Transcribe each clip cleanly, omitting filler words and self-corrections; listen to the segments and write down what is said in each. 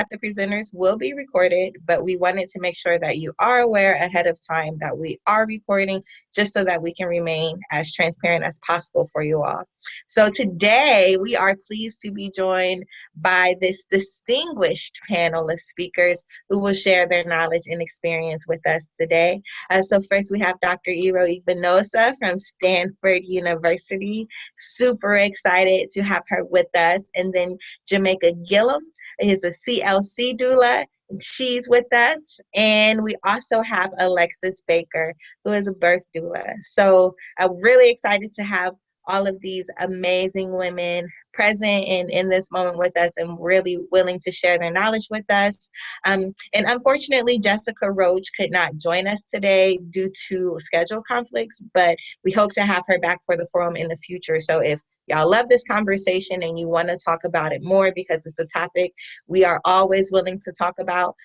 that the presenters will be recorded, but we wanted to make sure that you are aware ahead of time that we are recording, just so that we can remain as transparent as possible for you all. So today we are pleased to be joined by this distinguished panel of speakers who will share their knowledge and experience with us today. So first we have Dr. Igbinosa from Stanford University. Super excited to have her with us. And then Jamaica Gilliam is a CLC doula. She's with us. And we also have Alexis Baker, who is a birth doula. So I'm really excited to have all of these amazing women present and in this moment with us and really willing to share their knowledge with us. And unfortunately, Jessica Roach could not join us today due to schedule conflicts, but we hope to have her back for the forum in the future. So if y'all love this conversation and you want to talk about it more because it's a topic we are always willing to talk about,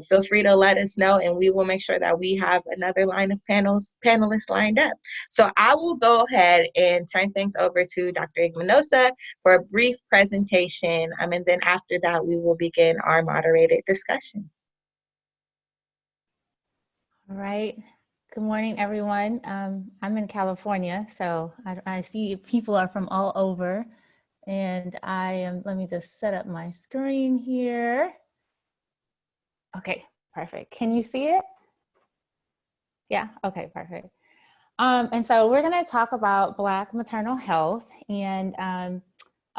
feel free to let us know and we will make sure that we have another line of panelists lined up. So I will go ahead and turn things over to Dr. Igbinosa for a brief presentation, and then after that we will begin our moderated discussion. All right. Good morning, everyone. I'm in California, so I see people are from all over. And let me just set up my screen here. Okay, perfect. Can you see it? Yeah, okay, perfect. And so we're gonna talk about Black maternal health, and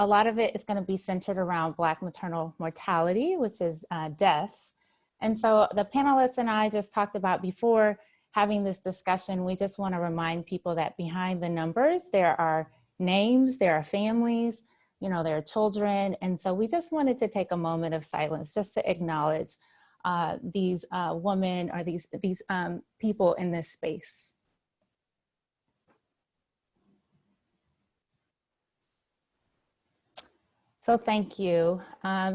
a lot of it is gonna be centered around Black maternal mortality, which is deaths. And so the panelists and I just talked about before having this discussion, we just want to remind people that behind the numbers, there are names, there are families, you know, there are children. And so we just wanted to take a moment of silence just to acknowledge these women or these people in this space. So thank you.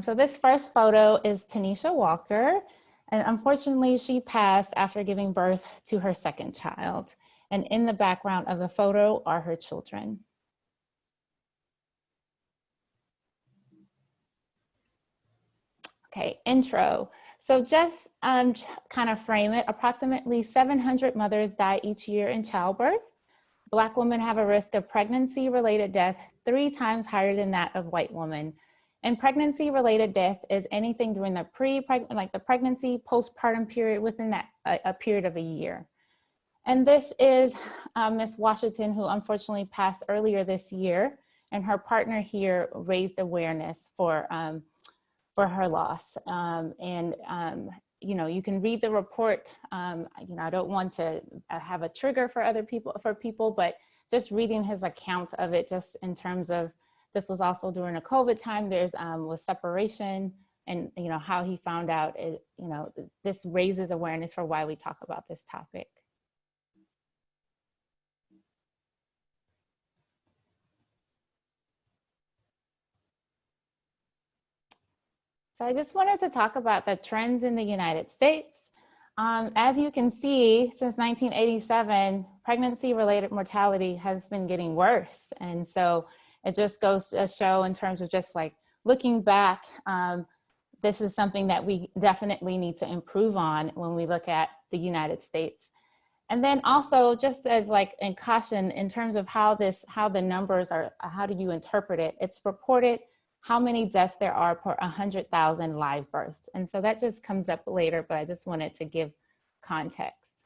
So this first photo is Tanisha Walker. And unfortunately, she passed after giving birth to her second child. And in the background of the photo are her children. Okay, intro. So just kind of frame it, approximately 700 mothers die each year in childbirth. Black women have a risk of pregnancy-related death 3 times higher than that of white women. And pregnancy-related death is anything during the the pregnancy, postpartum period, within that a period of a year. And this is Miss Washington, who unfortunately passed earlier this year, and her partner here raised awareness for her loss. You know, you can read the report. You know, I don't want to have a trigger for people, but just reading his account of it, just in terms of, this was also during a COVID time, there's was separation, and you know, how he found out it, you know, this raises awareness for why we talk about this topic. So I just wanted to talk about the trends in the United States. As you can see, since 1987, pregnancy-related mortality has been getting worse. And so it just goes to show, in terms of just like looking back, this is something that we definitely need to improve on when we look at the United States. And then also, just as like in caution, in terms of how the numbers are, how do you interpret it? It's reported how many deaths there are per 100,000 live births. And so that just comes up later, but I just wanted to give context.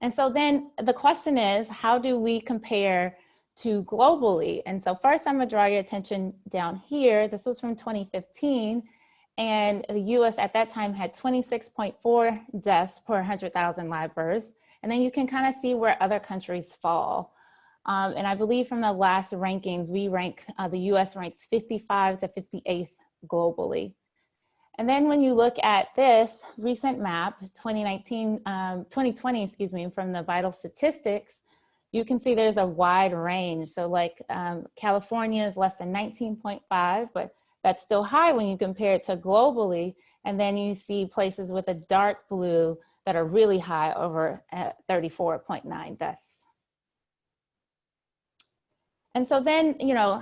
And so then the question is, how do we compare to globally? And so first, I'm gonna draw your attention down here. This was from 2015, and the US at that time had 26.4 deaths per 100,000 live births. And then you can kind of see where other countries fall. And I believe from the last rankings, we rank, the US ranks 55 to 58th globally. And then when you look at this recent map, 2020, excuse me, from the Vital Statistics, you can see there's a wide range. So like California is less than 19.5, but that's still high when you compare it to globally. And then you see places with a dark blue that are really high, over 34.9 deaths. And so then, you know,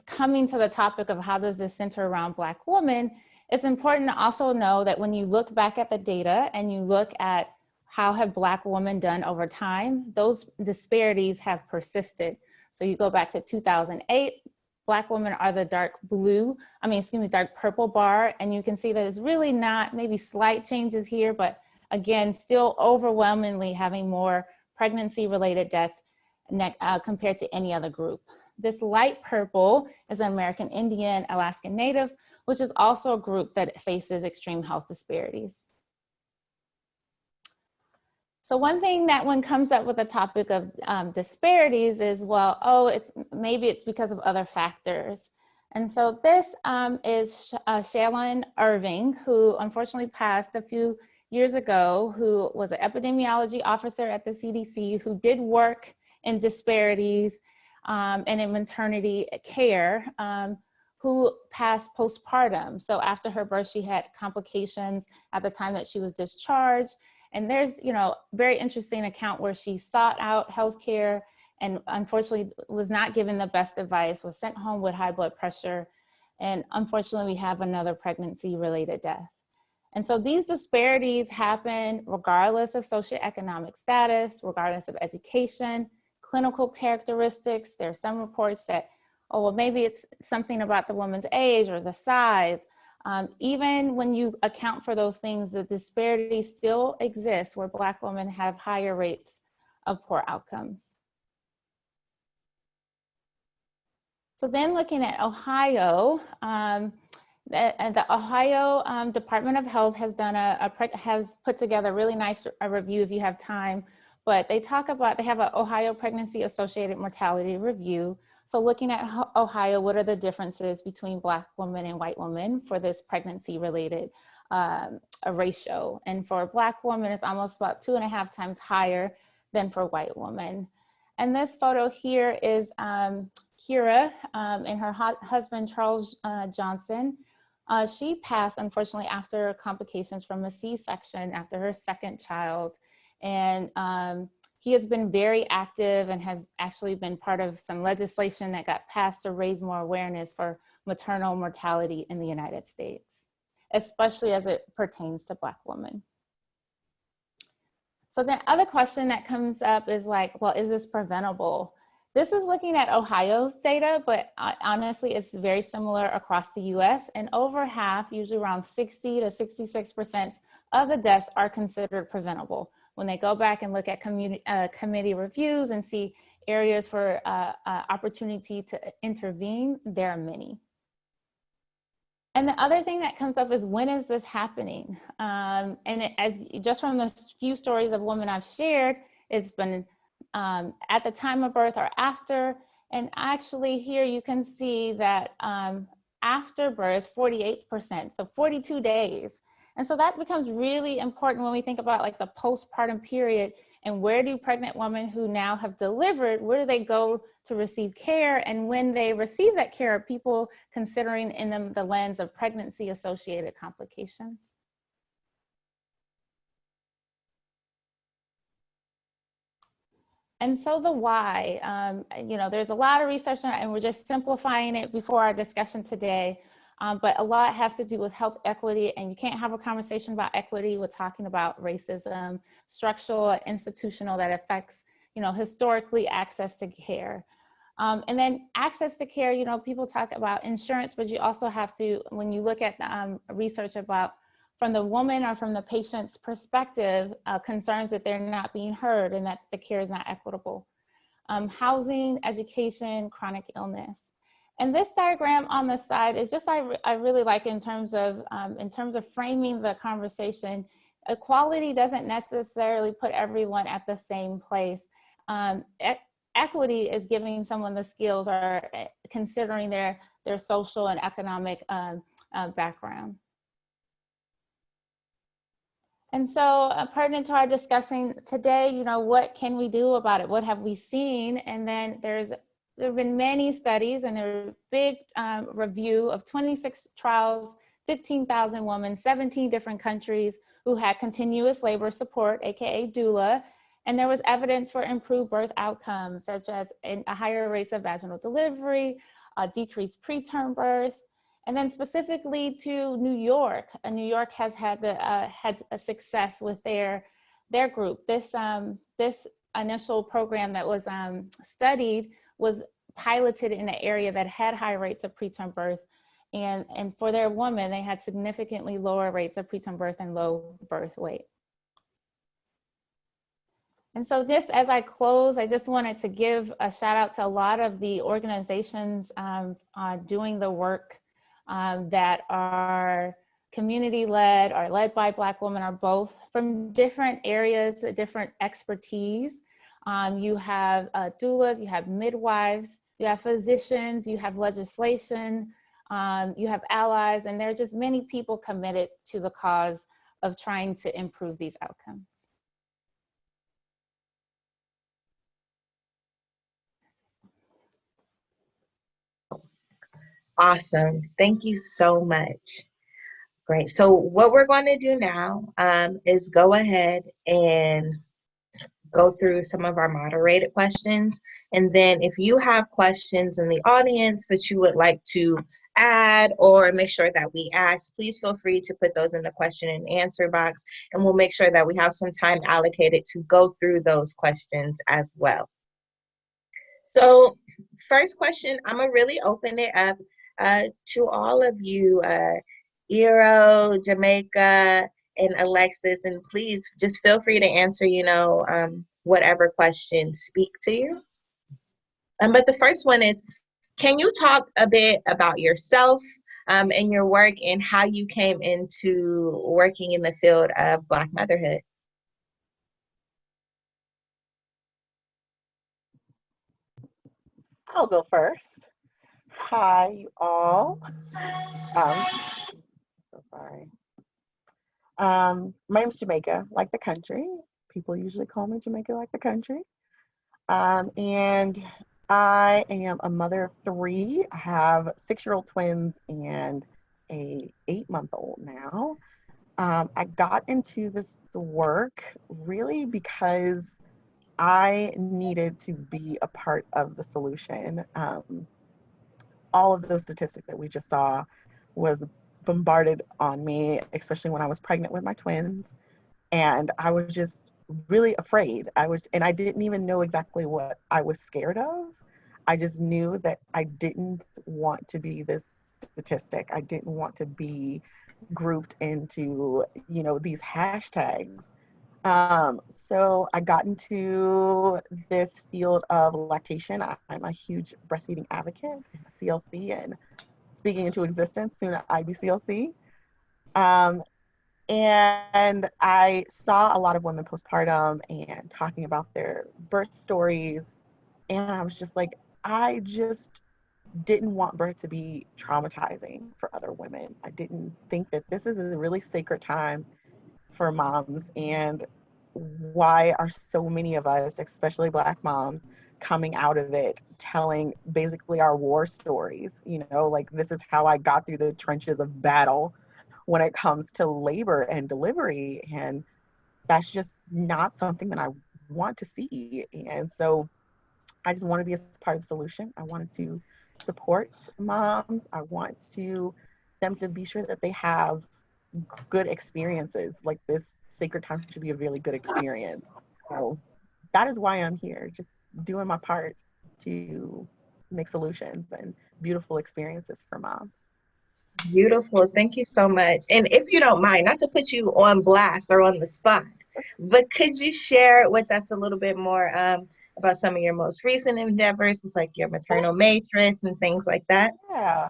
coming to the topic of how does this center around Black women, It's important to also know that when you look back at the data and you look at how have Black women done over time, those disparities have persisted. So you go back to 2008, Black women are the dark purple bar, and you can see that it's really not, maybe slight changes here, but again, still overwhelmingly having more pregnancy-related death compared to any other group. This light purple is an American Indian, Alaskan Native, which is also a group that faces extreme health disparities. So one thing that when comes up with the topic of disparities is, well, maybe it's because of other factors. And so this is Shailene Irving, who unfortunately passed a few years ago, who was an epidemiology officer at the CDC, who did work in disparities and in maternity care, who passed postpartum. So after her birth, she had complications at the time that she was discharged. And there's, very interesting account where she sought out healthcare and unfortunately was not given the best advice, was sent home with high blood pressure. And unfortunately, we have another pregnancy-related death. And so these disparities happen regardless of socioeconomic status, regardless of education, clinical characteristics. There are some reports that, maybe it's something about the woman's age or the size. Even when you account for those things, the disparity still exists where Black women have higher rates of poor outcomes. So then looking at Ohio, the Ohio Department of Health has done has put together a really nice review if you have time, but they have an Ohio Pregnancy Associated Mortality Review. So looking at Ohio, what are the differences between Black women and white women for this pregnancy-related ratio? And for a Black woman, it's almost about 2.5 times higher than for white women. And this photo here is Kira and her husband, Charles Johnson. She passed, unfortunately, after complications from a C-section after her second child. And he has been very active and has actually been part of some legislation that got passed to raise more awareness for maternal mortality in the United States, especially as it pertains to Black women. So the other question that comes up is like, well, is this preventable? This is looking at Ohio's data, but honestly, it's very similar across the US, and over half, usually around 60 to 66% of the deaths are considered preventable. When they go back and look at committee reviews and see areas for opportunity to intervene, there are many. And the other thing that comes up is, when is this happening? Just from the few stories of women I've shared, it's been at the time of birth or after. And actually here you can see that after birth, 48%, so 42 days. And so that becomes really important when we think about like the postpartum period, and where do pregnant women who now have delivered, where do they go to receive care? And when they receive that care, are people considering in the lens of pregnancy-associated complications? And so the why, there's a lot of research on it, and we're just simplifying it before our discussion today. But a lot has to do with health equity, and you can't have a conversation about equity with talking about racism, structural, institutional, that affects, historically access to care. And then access to care, people talk about insurance, but you also have to, when you look at research about from the woman or from the patient's perspective, concerns that they're not being heard and that the care is not equitable. Housing, education, chronic illness. And this diagram on the side is just, I really like in terms of framing the conversation. Equality doesn't necessarily put everyone at the same place. Equity is giving someone the skills or considering their social and economic background. And so pertinent to our discussion today, what can we do about it? What have we seen? And then there have been many studies, and there a big review of 26 trials, 15,000 women, 17 different countries who had continuous labor support, AKA Doula. And there was evidence for improved birth outcomes, such as a higher rates of vaginal delivery, decreased preterm birth. And then specifically to New York, New York has had a success with their group. This initial program that was studied was piloted in an area that had high rates of preterm birth. And for their women, they had significantly lower rates of preterm birth and low birth weight. And so just as I close, I just wanted to give a shout out to a lot of the organizations doing the work that are community-led or led by Black women, are both from different areas, different expertise. You have doulas, you have midwives, you have physicians, you have legislation, you have allies, and there are just many people committed to the cause of trying to improve these outcomes. Awesome. Thank you so much. Great. So what we're going to do now is go ahead and go through some of our moderated questions. And then if you have questions in the audience that you would like to add or make sure that we ask, please feel free to put those in the question and answer box, and we'll make sure that we have some time allocated to go through those questions as well. So first question, I'm gonna really open it up to all of you, Eero, Jamaica, and Alexis, and please just feel free to answer, whatever questions speak to you. But the first one is, can you talk a bit about yourself and your work and how you came into working in the field of Black motherhood? I'll go first. Hi, you all. So sorry. My name's Jamaica, like the country. People usually call me Jamaica, like the country. And I am a mother of 3. I have 6-year-old twins and a 8-month-old now. I got into this work really because I needed to be a part of the solution. All of those statistics that we just saw was bombarded on me, especially when I was pregnant with my twins. And I was just really afraid. And I didn't even know exactly what I was scared of. I just knew that I didn't want to be this statistic. I didn't want to be grouped into, these hashtags. So I got into this field of lactation. I'm a huge breastfeeding advocate, CLC, and speaking into existence, soon at IBCLC. And I saw a lot of women postpartum and talking about their birth stories. And I was just like, I just didn't want birth to be traumatizing for other women. I didn't think that this is a really sacred time for moms, and why are so many of us, especially Black moms, coming out of it telling basically our war stories? Like, this is how I got through the trenches of battle when it comes to labor and delivery, and that's just not something that I want to see. And so I just want to be a part of the solution. I wanted to support moms. I want them to be sure that they have good experiences. Like, this sacred time should be a really good experience. So that is why I'm here, just doing my part to make solutions and beautiful experiences for moms. Beautiful. Thank you so much. And if you don't mind, not to put you on blast or on the spot, but could you share with us a little bit more about some of your most recent endeavors, like your maternal matrix and things like that? Yeah.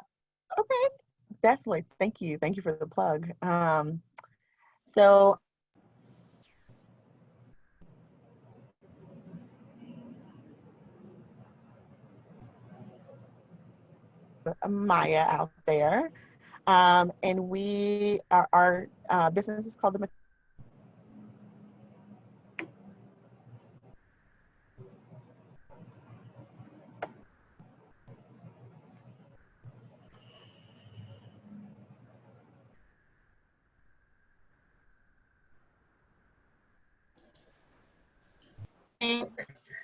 Okay. Definitely. Thank you. Thank you for the plug. So Maya out there. And our business is called the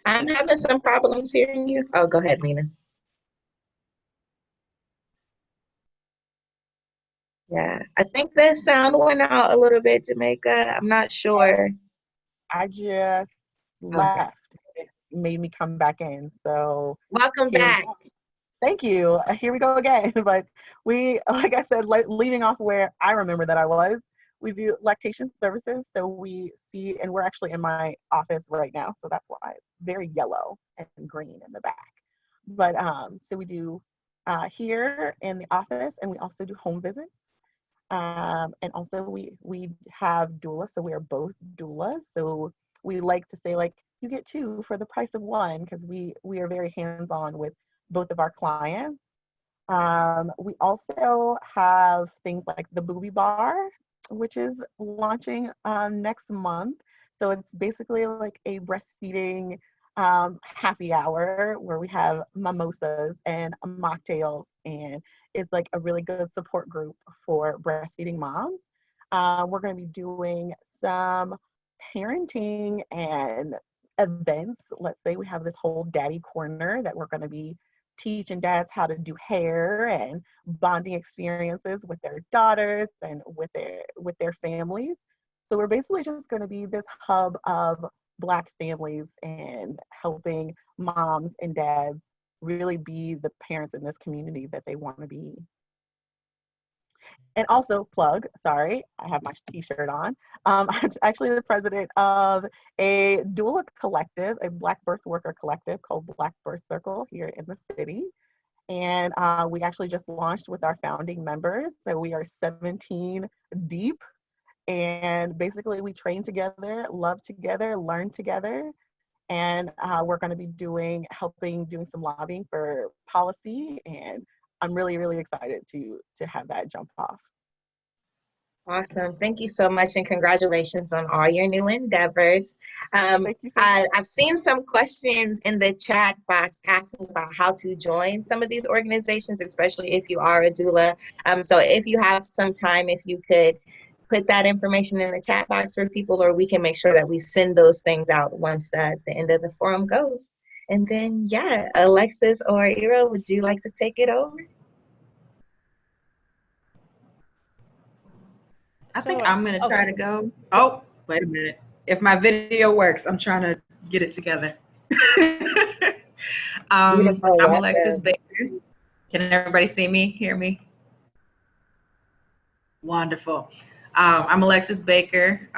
I'm having some problems hearing you. Oh, go ahead, Lena. I think the sound went out a little bit, Jamaica. I'm not sure. I just Okay. left. It made me come back in. So Welcome here we back. go. Thank you. Here we go again. But we, like I said, leading off where I remember that I was, we do lactation services. So we see, and we're actually in my office right now. So that's why it's very yellow and green in the back. But so we do here in the office, and we also do home visits. And also we have doulas, so we are both doulas. So we like to say, like, you get two for the price of one, because we are very hands-on with both of our clients. We also have things like the Booby Bar, which is launching next month. So it's basically like a breastfeeding happy hour where we have mimosas and mocktails, and it's like a really good support group for breastfeeding moms. We're going to be doing some parenting and events. Let's say we have this whole daddy corner that we're going to be teaching dads how to do hair and bonding experiences with their daughters and with their families. So we're basically just going to be this hub of Black families and helping moms and dads really be the parents in this community that they want to be. And also plug, sorry, I have my t-shirt on. I'm actually the president of a doula collective, a Black birth worker collective called Black Birth Circle here in the city. And we actually just launched with our founding members. So we are 17 deep. And basically we train together, love together, learn together. And we're going to be doing some lobbying for policy. And I'm really, really excited to have that jump off. Awesome. Thank you so much, and congratulations on all your new endeavors. Thank you so much. I've seen some questions in the chat box asking about how to join some of these organizations, especially if you are a doula. So if you have some time, if you could put that information in the chat box for people, or we can make sure that we send those things out once the end of the forum goes. And then, yeah, Alexis or Ira, would you like to take it over? I think Sure. I'm going to try to go. Oh, wait a minute. If my video works, I'm trying to get it together. I'm Alexis Baker. Can everybody see me, hear me? Wonderful. I'm Alexis Baker.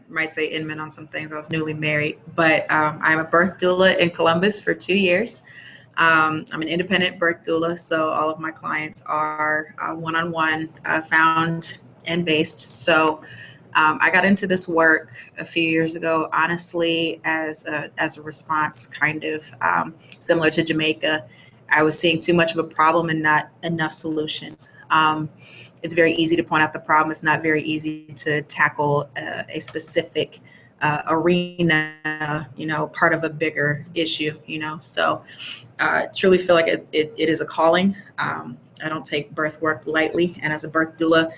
Might say Inman on some things. I was newly married, but I'm a birth doula in Columbus for 2 years. I'm an independent birth doula, so all of my clients are one-on-one, found and based. So I got into this work a few years ago, honestly, as a response, kind of similar to Jamaica. I was seeing too much of a problem and not enough solutions. It's very easy to point out the problem. It's not very easy to tackle a specific arena, part of a bigger issue, So truly feel like it is a calling. I don't take birth work lightly. And as a birth doula,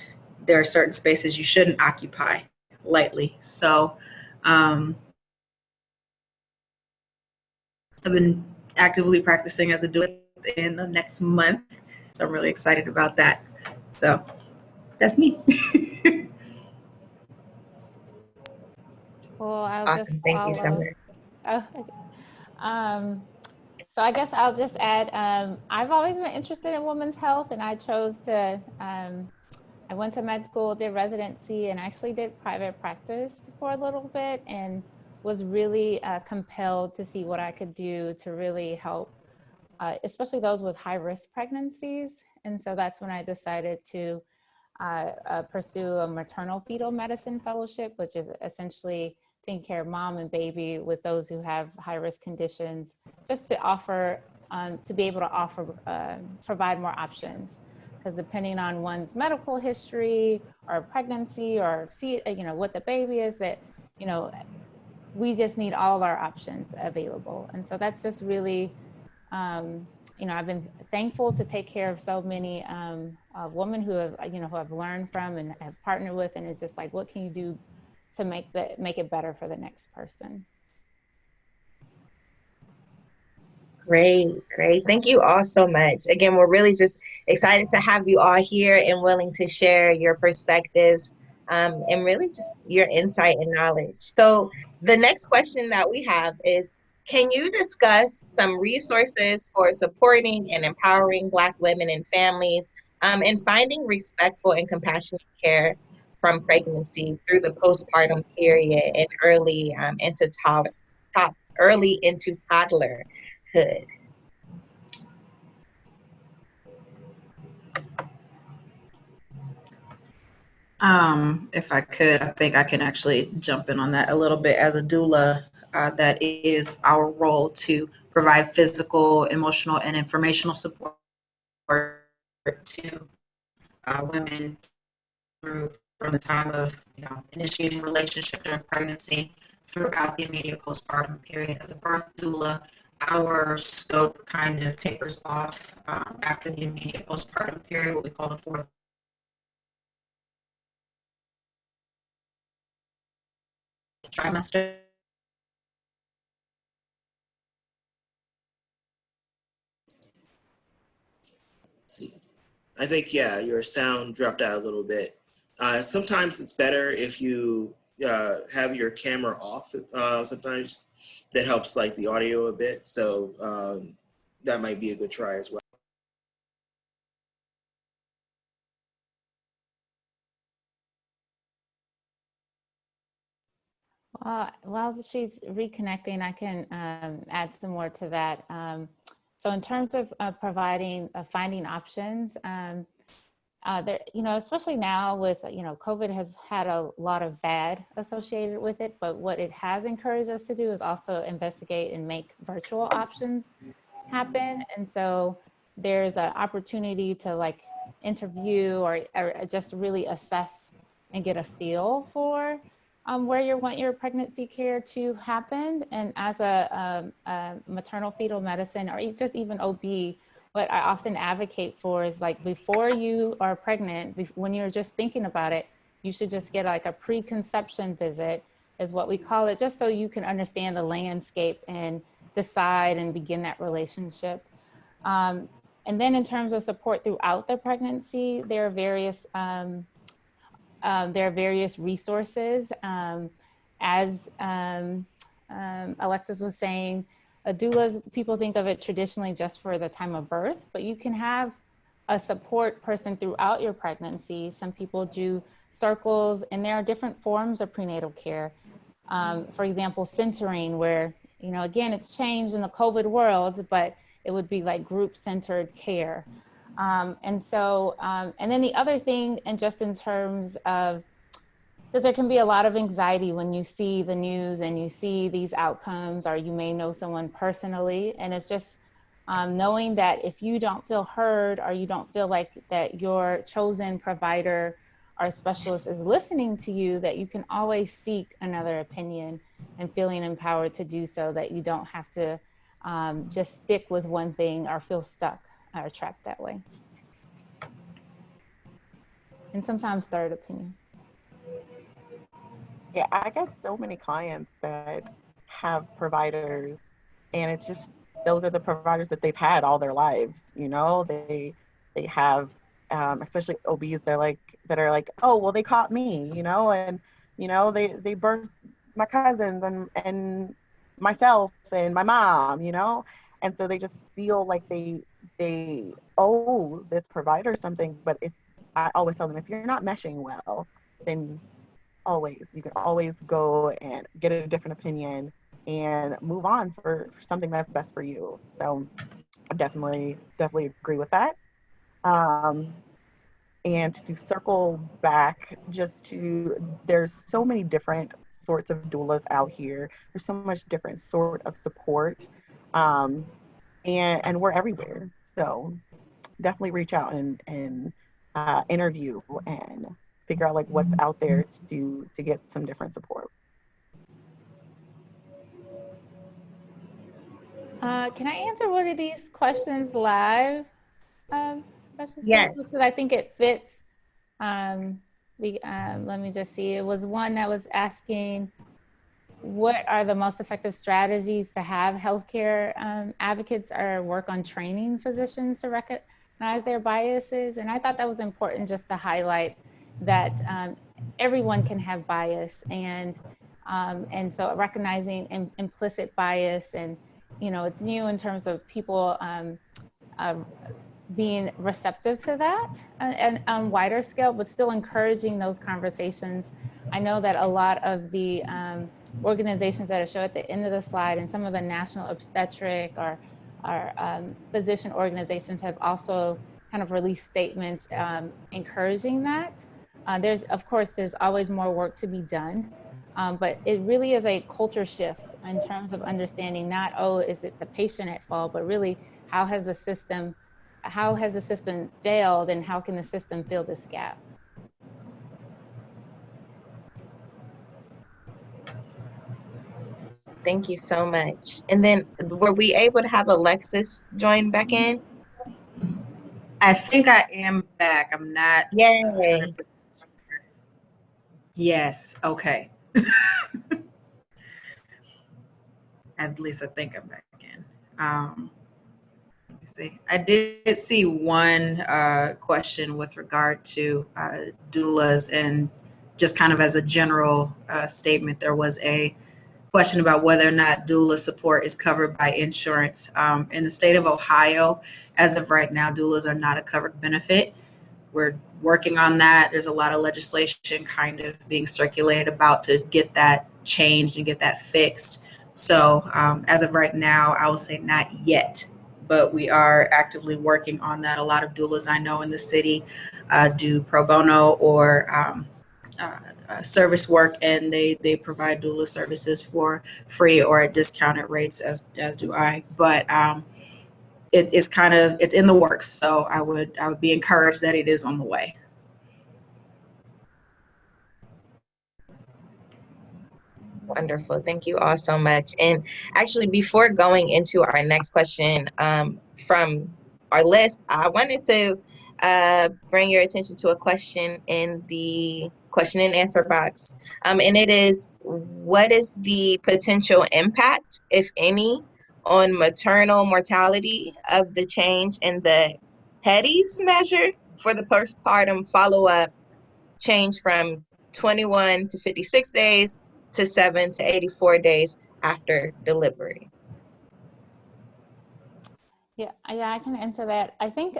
there are certain spaces you shouldn't occupy lightly. So I've been actively practicing as a doula in the next month. So I'm really excited about that. So that's me. Cool. I'll just Awesome. Thank you so follow. much. Oh, okay. So I guess I'll just add, I've always been interested in women's health, and I chose to, I went to med school, did residency, and actually did private practice for a little bit, and was really compelled to see what I could do to really help, especially those with high-risk pregnancies. And so that's when I decided to pursue a maternal fetal medicine fellowship, which is essentially taking care of mom and baby with those who have high-risk conditions, just to offer, to be able to offer, provide more options. Because depending on one's medical history or pregnancy or what the baby is, that, we just need all of our options available. And so that's just really, I've been thankful to take care of so many women who have, who I've learned from and have partnered with, and it's just like, what can you do to make it better for the next person? Great, great. Thank you all so much. Again, we're really just excited to have you all here and willing to share your perspectives, and really just your insight and knowledge. So the next question that we have is, can you discuss some resources for supporting and empowering Black women and families, in finding respectful and compassionate care from pregnancy through the postpartum period and early into toddlerhood? If I could, I think I can actually jump in on that a little bit. As a doula, that is our role to provide physical, emotional, and informational support to women through from the time of initiating relationship during pregnancy throughout the immediate postpartum period. As a birth doula, our scope kind of tapers off after the immediate postpartum period, what we call the fourth trimester. See, I think, yeah, your sound dropped out a little bit. Sometimes it's better if you have your camera off. Sometimes that helps like the audio a bit. So that might be a good try as well. While she's reconnecting, I can add some more to that. So in terms of providing, finding options, there, especially now with, COVID has had a lot of bad associated with it, but what it has encouraged us to do is also investigate and make virtual options happen. And so there's an opportunity to like interview or just really assess and get a feel for where you want your pregnancy care to happen. And as a maternal fetal medicine or just even OB, what I often advocate for is like before you are pregnant, when you're just thinking about it, you should just get like a preconception visit is what we call it, just so you can understand the landscape and decide and begin that relationship. And then in terms of support throughout the pregnancy, there are various resources. As Alexis was saying, doulas, people think of it traditionally just for the time of birth, but you can have a support person throughout your pregnancy. Some people do circles, and there are different forms of prenatal care. For example, centering, where, again, it's changed in the COVID world, but it would be like group-centered care. And then the other thing, and just in terms of, because there can be a lot of anxiety when you see the news and you see these outcomes, or you may know someone personally, and it's just knowing that if you don't feel heard or you don't feel like that your chosen provider or specialist is listening to you, that you can always seek another opinion, and feeling empowered to do so, that you don't have to just stick with one thing or feel stuck or trapped that way. And sometimes third opinion. Yeah, I get so many clients that have providers, and it's just those are the providers that they've had all their lives. They have, especially OBs. That are like, oh well, they caught me, and they birthed my cousins and myself and my mom, and so they just feel like they owe this provider something. But if I always tell them, if you're not meshing well, then you can always go and get a different opinion and move on for something that's best for you. So I definitely agree with that. Um, and to circle back, there's so many different sorts of doulas out here. There's so much different sort of support, um, and we're everywhere. So definitely reach out and interview and figure out like what's out there to get some different support. Can I answer one of these questions live, Preshuslee? Yes. Because I think it fits. Let me just see. It was one that was asking, what are the most effective strategies to have healthcare advocates or work on training physicians to recognize their biases? And I thought that was important just to highlight that everyone can have bias, and so recognizing implicit bias, and it's new in terms of people being receptive to that and on wider scale, but still encouraging those conversations. I know that a lot of the organizations that I show at the end of the slide, and some of the national obstetric or physician organizations have also kind of released statements encouraging that. Of course, there's always more work to be done, but it really is a culture shift in terms of understanding not, oh, is it the patient at fault, but really how has the system failed, and how can the system fill this gap? Thank you so much. And then were we able to have Alexis join back in? I think I am back. I'm not. Yay. Yes. Okay. At least I think I'm back in. Let me see. I did see one question with regard to doulas, and just kind of as a general statement, there was a question about whether or not doula support is covered by insurance. In the state of Ohio, as of right now, doulas are not a covered benefit. We're working on that. There's a lot of legislation kind of being circulated about to get that changed and get that fixed. So as of right now, I will say not yet, but we are actively working on that. A lot of doulas I know in the city do pro bono or service work, and they provide doula services for free or at discounted rates, as do I. But it's in the works, so I would be encouraged that it is on the way. Wonderful. Thank you all so much. And actually, before going into our next question from our list, I wanted to bring your attention to a question in the question and answer box. And it is, what is the potential impact, if any, on maternal mortality of the change in the HEDIS measure for the postpartum follow-up change from 21 to 56 days to 7 to 84 days after delivery? Yeah, I can answer that. I think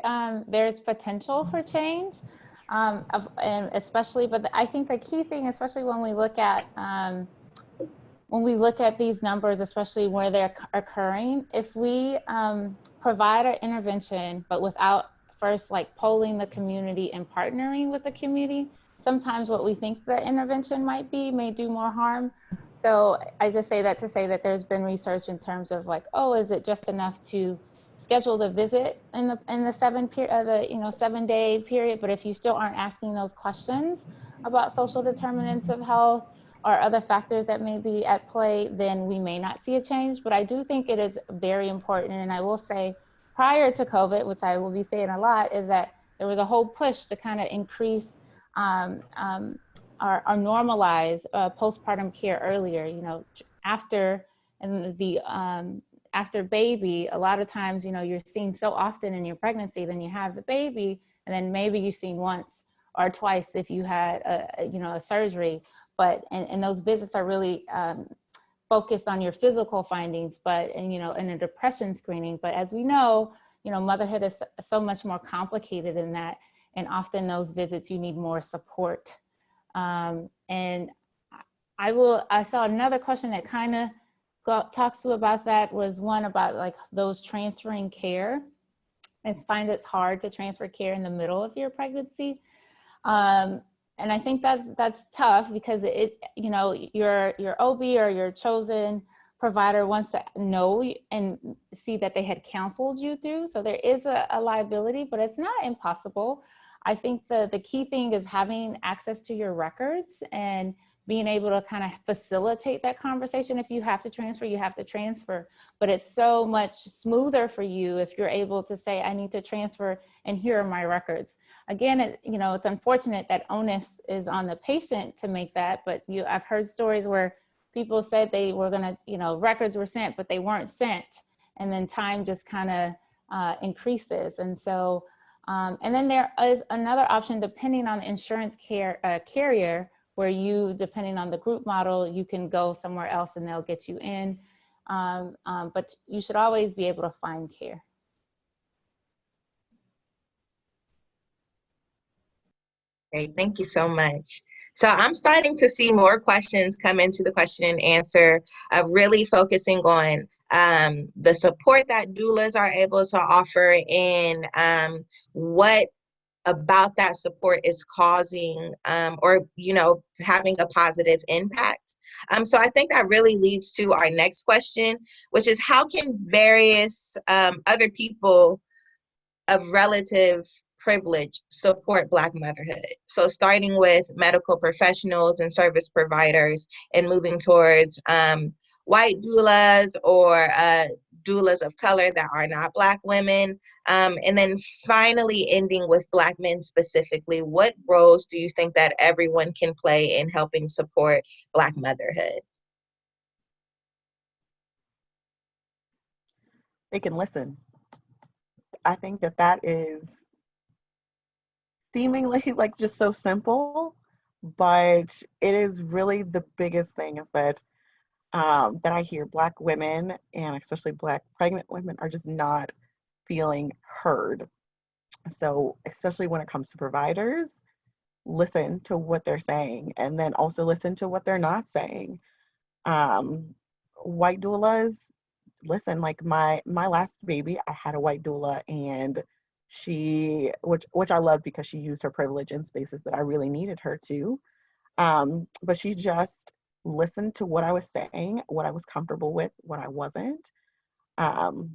there's potential for change, and especially, but I think the key thing, especially when we look at these numbers, especially where they're occurring, if we provide an intervention, but without first like polling the community and partnering with the community, sometimes what we think the intervention might be may do more harm. So I just say that to say that there's been research in terms of like, oh, is it just enough to schedule the visit in the 7 day period? But if you still aren't asking those questions about social determinants of health or other factors that may be at play, then we may not see a change. But I do think it is very important. And I will say, prior to COVID, which I will be saying a lot, is that there was a whole push to kind of increase or normalize postpartum care earlier. After after baby, a lot of times, you're seen so often in your pregnancy, then you have the baby, and then maybe you've seen once or twice if you had a surgery. But and those visits are really focused on your physical findings, but in a depression screening. But as we know, motherhood is so much more complicated than that, and often those visits you need more support. And I saw another question that kind of talks to about that, was one about like those transferring care. I find it's hard to transfer care in the middle of your pregnancy. And I think that's tough because your OB or your chosen provider wants to know and see that they had counseled you through. So there is a liability, but it's not impossible. I think the key thing is having access to your records and being able to kind of facilitate that conversation. If you have to transfer, you have to transfer. But it's so much smoother for you if you're able to say, I need to transfer and here are my records. Again, it's unfortunate that onus is on the patient to make that, but I've heard stories where people said they were gonna, records were sent, but they weren't sent. And then time just kind of increases. And so, and then there is another option depending on the insurance carrier, where you, depending on the group model, you can go somewhere else and they'll get you in. But you should always be able to find care. Great, thank you so much. So I'm starting to see more questions come into the question and answer of really focusing on the support that doulas are able to offer, and what about that support is causing or having a positive impact. So I think that really leads to our next question, which is how can various other people of relative privilege support Black motherhood? So starting with medical professionals and service providers and moving towards white doulas or doulas of color that are not Black women. And then finally ending with Black men specifically, what roles do you think that everyone can play in helping support Black motherhood? They can listen. I think that is seemingly like just so simple, but it is really the biggest thing is that that I hear Black women, and especially Black pregnant women, are just not feeling heard. So especially when it comes to providers, listen to what they're saying, and then also listen to what they're not saying. White doulas, listen, like my last baby, I had a white doula, and she, which I loved because she used her privilege in spaces that I really needed her to. But she just listened to what I was saying, what I was comfortable with, what I wasn't. And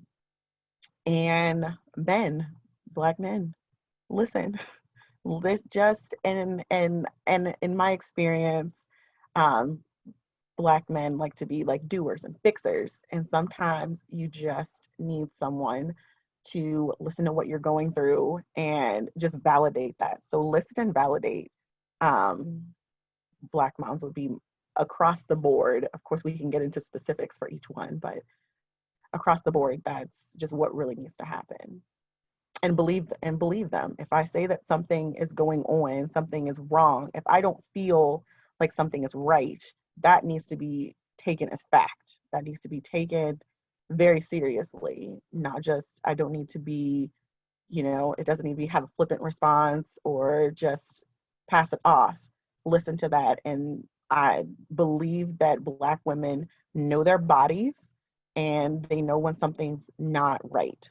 men, Black men, listen. This just and in my experience, Black men like to be like doers and fixers, and sometimes you just need someone to listen to what you're going through and just validate that. So listen and validate. Black moms would be across the board. Of course, we can get into specifics for each one, but across the board, that's just what really needs to happen. And believe them. If I say that something is going on, something is wrong, if I don't feel like something is right, that needs to be taken as fact. That needs to be taken very seriously. Not just, I don't need to be, it doesn't need to be have a flippant response or just pass it off. Listen to that. And I believe that Black women know their bodies and they know when something's not right.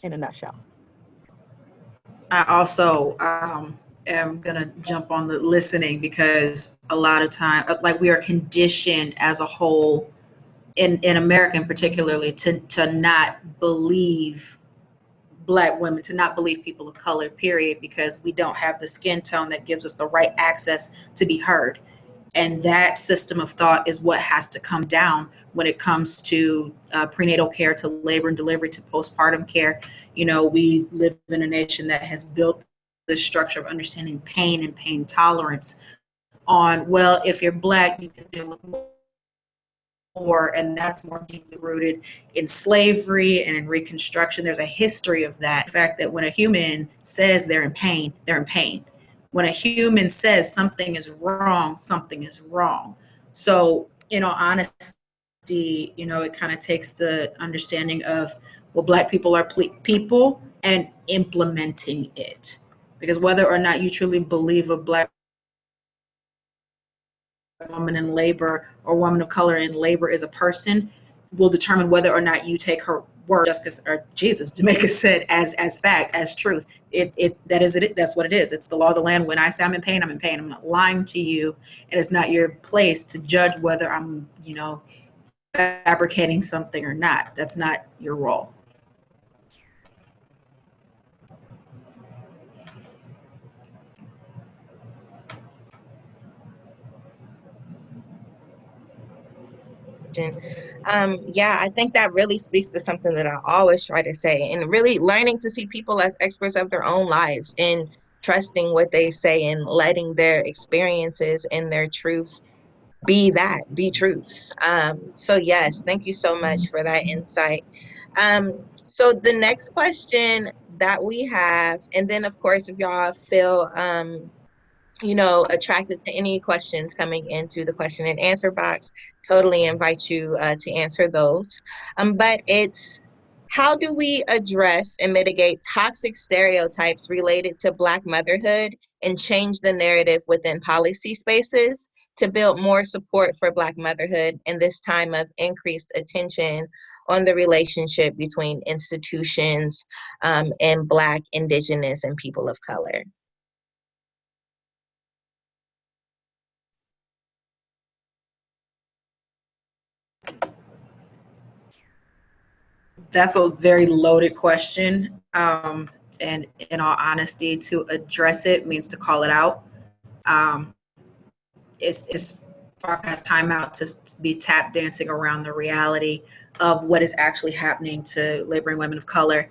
In a nutshell. I also am gonna jump on the listening, because a lot of time, like, we are conditioned as a whole in America particularly to not believe Black women, to not believe people of color, period, because we don't have the skin tone that gives us the right access to be heard. And that system of thought is what has to come down when it comes to prenatal care, to labor and delivery, to postpartum care. We live in a nation that has built this structure of understanding pain and pain tolerance on, well, if you're Black, you can deal with more, and that's more deeply rooted in slavery and in Reconstruction. There's a history of that. The fact that when a human says they're in pain, they're in pain. When a human says something is wrong, something is wrong. So, honesty, it kind of takes the understanding of, well, Black people are people, and implementing it. Because whether or not you truly believe a Black woman in labor or woman of color in labor is a person will determine whether or not you take her word, just because, or Jesus, Jamaica said, as fact, as truth. That's what it is. It's the law of the land. When I say I'm in pain, I'm in pain. I'm not lying to you, and it's not your place to judge whether I'm, fabricating something or not. That's not your role. Yeah, I think that really speaks to something that I always try to say, and really learning to see people as experts of their own lives and trusting what they say and letting their experiences and their truths be truths. So yes, thank you so much for that insight. So the next question that we have, and then of course, if y'all feel attracted to any questions coming into the question and answer box, totally invite you to answer those. But it's, how do we address and mitigate toxic stereotypes related to Black motherhood and change the narrative within policy spaces to build more support for Black motherhood in this time of increased attention on the relationship between institutions and Black, Indigenous, and people of color? That's a very loaded question. And in all honesty, to address it means to call it out. Um, it's far past time out to be tap dancing around the reality of what is actually happening to laboring women of color,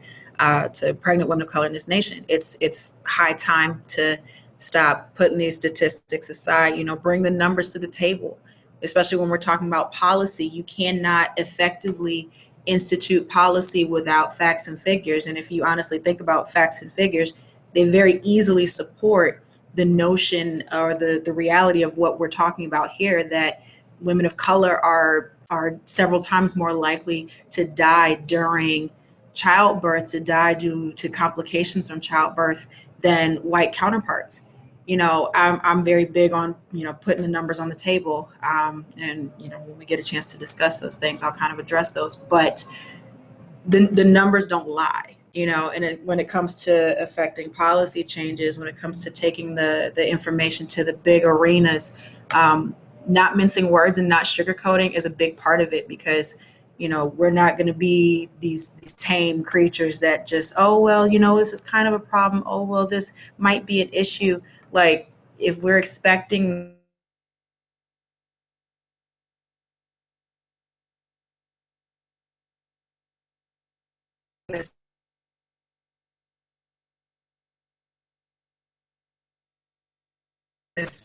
to pregnant women of color in this nation. It's high time to stop putting these statistics aside. Bring the numbers to the table, especially when we're talking about policy. You cannot effectively institute policy without facts and figures. And if you honestly think about facts and figures, they very easily support the notion or the reality of what we're talking about here, that women of color are several times more likely to die during childbirth, to die due to complications from childbirth, than white counterparts. I'm very big on putting the numbers on the table, and when we get a chance to discuss those things, I'll kind of address those. But the numbers don't lie, and when it comes to affecting policy changes, when it comes to taking the information to the big arenas, not mincing words and not sugarcoating is a big part of it, because we're not going to be these tame creatures that just, oh well, this is kind of a problem, oh well, this might be an issue. Like, if we're expecting this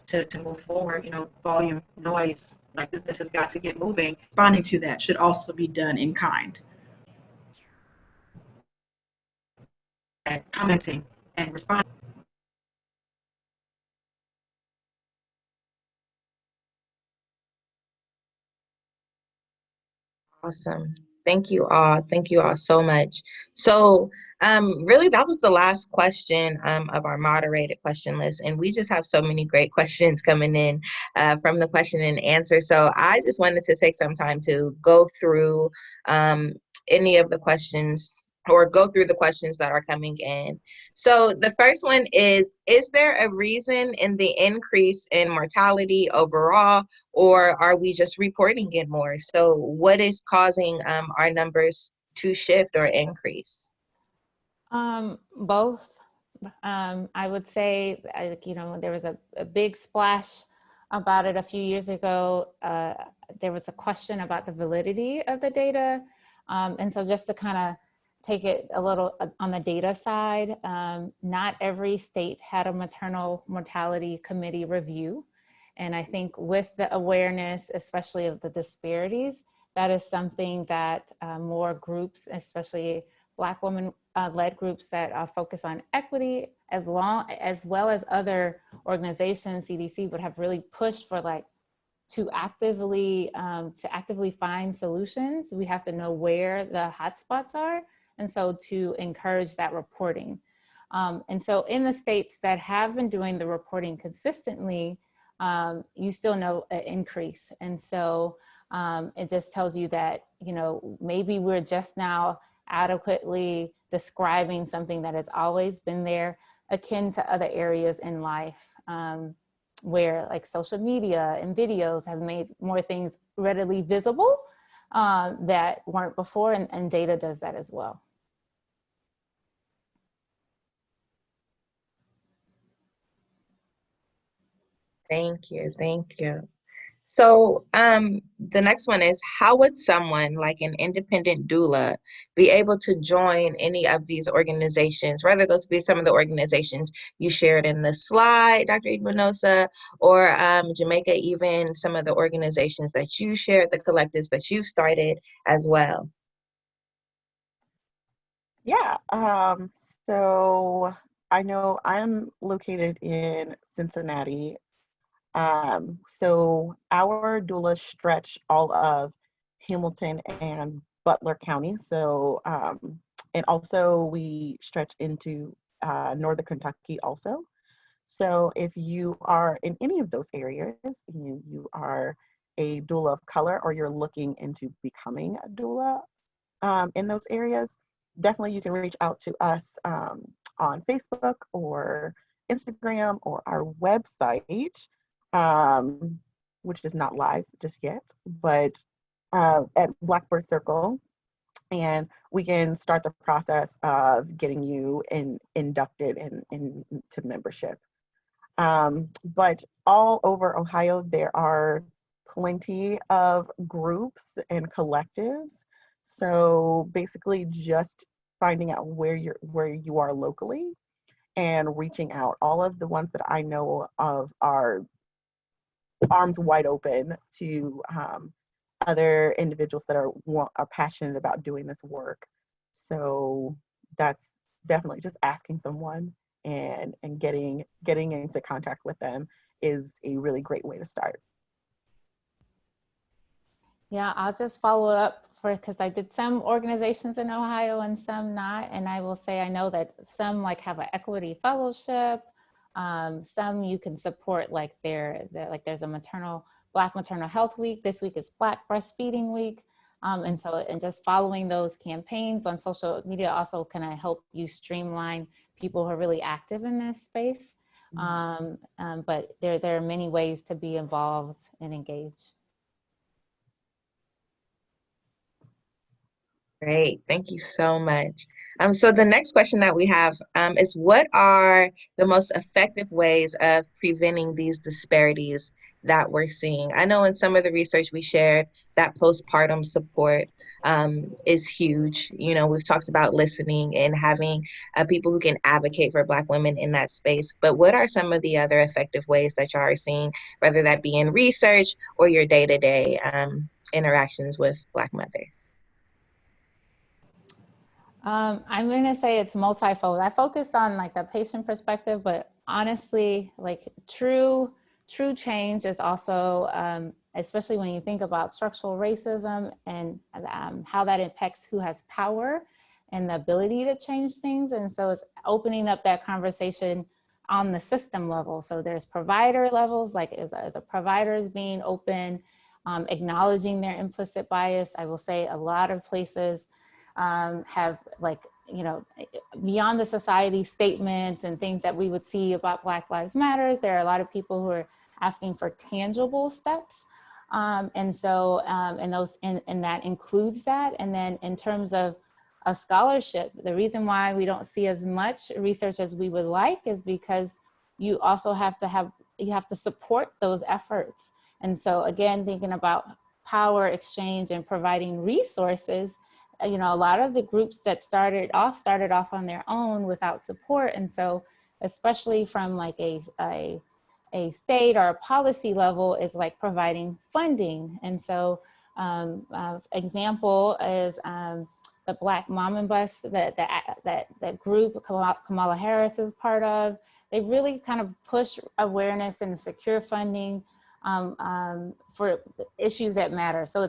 to move forward, volume, noise, like this has got to get moving. Responding to that should also be done in kind. And commenting and responding. Awesome. Thank you all. Thank you all so much. So really, that was the last question of our moderated question list. And we just have so many great questions coming in from the question and answer. So I just wanted to take some time to go through any of the questions, or go through the questions that are coming in. So the first one is there a reason in the increase in mortality overall, or are we just reporting it more? So what is causing our numbers to shift or increase? Both. I would say, there was a big splash about it a few years ago. There was a question about the validity of the data. And so just to kind of take it a little on the data side, not every state had a maternal mortality committee review. And I think with the awareness, especially of the disparities, that is something that more groups, especially Black women led groups that focus on equity, as well as other organizations, CDC, would have really pushed for, like, to actively find solutions. We have to know where the hotspots are, and so to encourage that reporting. And so in the states that have been doing the reporting consistently, you still know an increase. And so it just tells you that, maybe we're just now adequately describing something that has always been there, akin to other areas in life, where, like, social media and videos have made more things readily visible that weren't before, and data does that as well. Thank you. Thank you. So the next one is, how would someone like an independent doula be able to join any of these organizations, whether those be some of the organizations you shared in the slide, Dr. Igbinosa, or Jamaica, even some of the organizations that you shared, the collectives that you started as well? Yeah. So I know I'm located in Cincinnati. So our doulas stretch all of Hamilton and Butler County. So, and also we stretch into Northern Kentucky also. So if you are in any of those areas, you are a doula of color or you're looking into becoming a doula in those areas, definitely you can reach out to us on Facebook or Instagram or our website, um, which is not live just yet, but at Blackbird Circle. And we can start the process of getting you inducted into membership. But all over Ohio, there are plenty of groups and collectives. So basically just finding out where you are locally and reaching out. All of the ones that I know of are arms wide open to other individuals that are passionate about doing this work. So that's definitely just asking someone and getting into contact with them is a really great way to start. Yeah, I'll just follow up because I did some organizations in Ohio and some not. And I will say, I know that some like have an equity fellowship. Some you can support like like there's a Black Maternal Health Week. This week is Black Breastfeeding Week. And just following those campaigns on social media also can help you streamline people who are really active in this space. But there are many ways to be involved and engaged. Great, thank you so much. So the next question that we have is, what are the most effective ways of preventing these disparities that we're seeing? I know in some of the research we shared that postpartum support is huge. You know, we've talked about listening and having people who can advocate for Black women in that space. But what are some of the other effective ways that y'all are seeing, whether that be in research or your day-to-day interactions with Black mothers? I'm going to say it's multifold. I focused on like the patient perspective, but honestly, like true change is also, especially when you think about structural racism and how that impacts who has power and the ability to change things. And so it's opening up that conversation on the system level. So there's provider levels, like is the providers being open, acknowledging their implicit bias. I will say a lot of places have like, you know, beyond the society statements and things that we would see about Black Lives Matters, there are a lot of people who are asking for tangible steps. And that includes that. And then in terms of a scholarship, the reason why we don't see as much research as we would like is because you also have to support those efforts. And so again, thinking about power exchange and providing resources, you know, a lot of the groups that started off on their own without support. And so especially from like a state or a policy level is like providing funding. And so example is the Black Mom and Bus that group Kamala Harris is part of. They really kind of push awareness and secure funding for issues that matter. So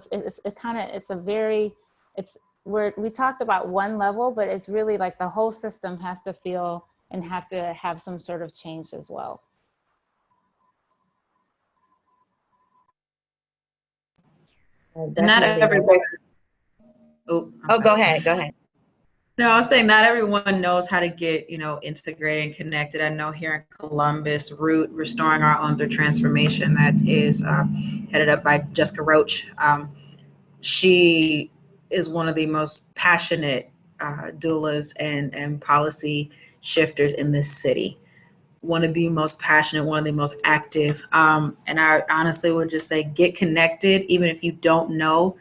we talked about one level, but it's really like the whole system has to feel and have to have some sort of change as well. Not everyone. Go ahead. No, I was saying not everyone knows how to get, integrated and connected. I know here in Columbus, Root, Restoring Our Own Through Transformation, that is headed up by Jessica Roach. She is one of the most passionate doulas and policy shifters in this city. one of the most passionate, one of the most active. And I honestly would just say get connected, even if you don't know.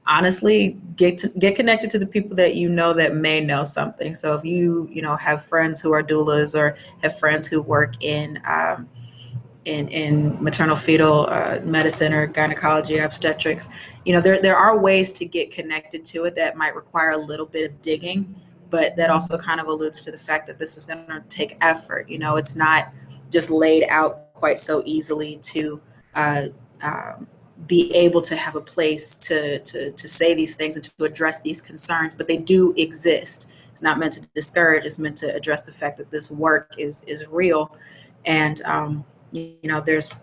Honestly, get connected to the people that you know that may know something. So if you know have friends who are doulas or have friends who work in maternal fetal medicine or gynecology obstetrics, you know there are ways to get connected to it that might require a little bit of digging, but that also kind of alludes to the fact that this is going to take effort. You know, it's not just laid out quite so easily to uh, um, be able to have a place to say these things and to address these concerns, but they do exist. It's not meant to discourage, it's meant to address the fact that this work is real. And you know, there's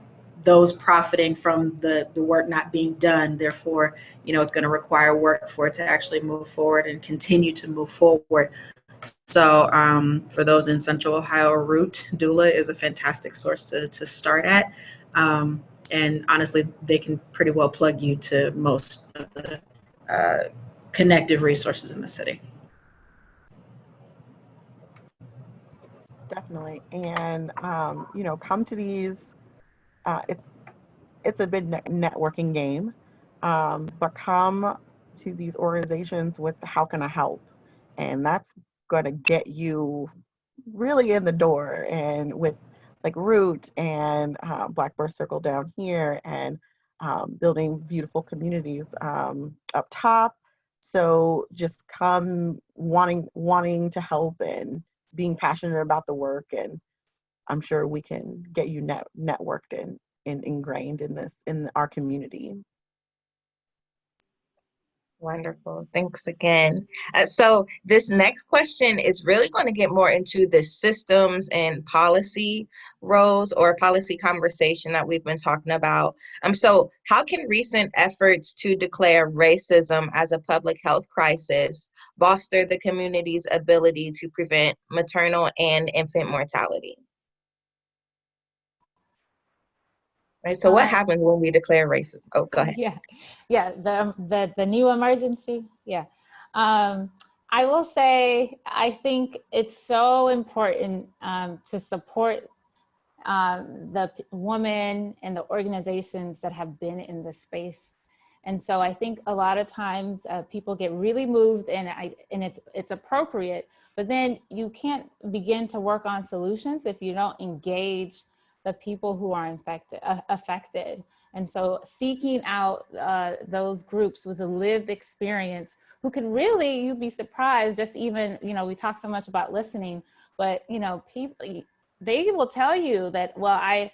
those profiting from the work not being done. Therefore, you know, it's going to require work for it to actually move forward and continue to move forward. So for those in Central Ohio, Root Doula is a fantastic source to start at. And honestly, they can pretty well plug you to most of the connective resources in the city. Definitely. And, you know, come to these, it's a big networking game, but come to these organizations with how can I help? And that's going to get you really in the door. And with like Root and Black Birth Circle down here, and building beautiful communities up top. So just come wanting to help and being passionate about the work, and I'm sure we can get you networked and ingrained in our community. Wonderful. Thanks again. So this next question is really going to get more into the systems and policy roles or policy conversation that we've been talking about. So how can recent efforts to declare racism as a public health crisis foster the community's ability to prevent maternal and infant mortality? Right. So what happens when we declare racism? Oh, go ahead. Yeah, the new emergency. Yeah. I will say, I think it's so important to support the women and the organizations that have been in this space. And so I think a lot of times people get really moved, and it's appropriate, but then you can't begin to work on solutions if you don't engage the people who are affected. And so seeking out those groups with a lived experience who can really, you'd be surprised, just even, you know, we talk so much about listening, but, you know, people, they will tell you that, well, I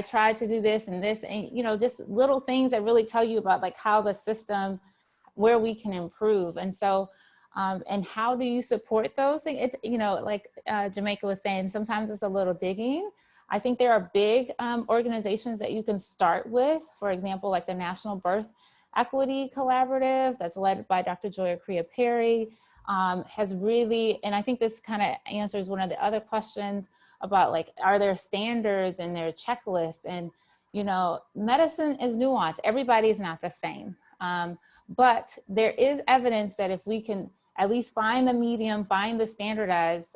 tried to do this and this, and, you know, just little things that really tell you about like how the system, where we can improve. And so, and how do you support those things? It's, you know, like Jamaica was saying, sometimes it's a little digging. I think there are big organizations that you can start with, for example, like the National Birth Equity Collaborative that's led by Dr. Joya Kriya-Perry, has really, and I think this kind of answers one of the other questions about like, are there standards and their checklists? And, you know, medicine is nuanced. Everybody's not the same. But there is evidence that if we can at least find the medium, find the standardized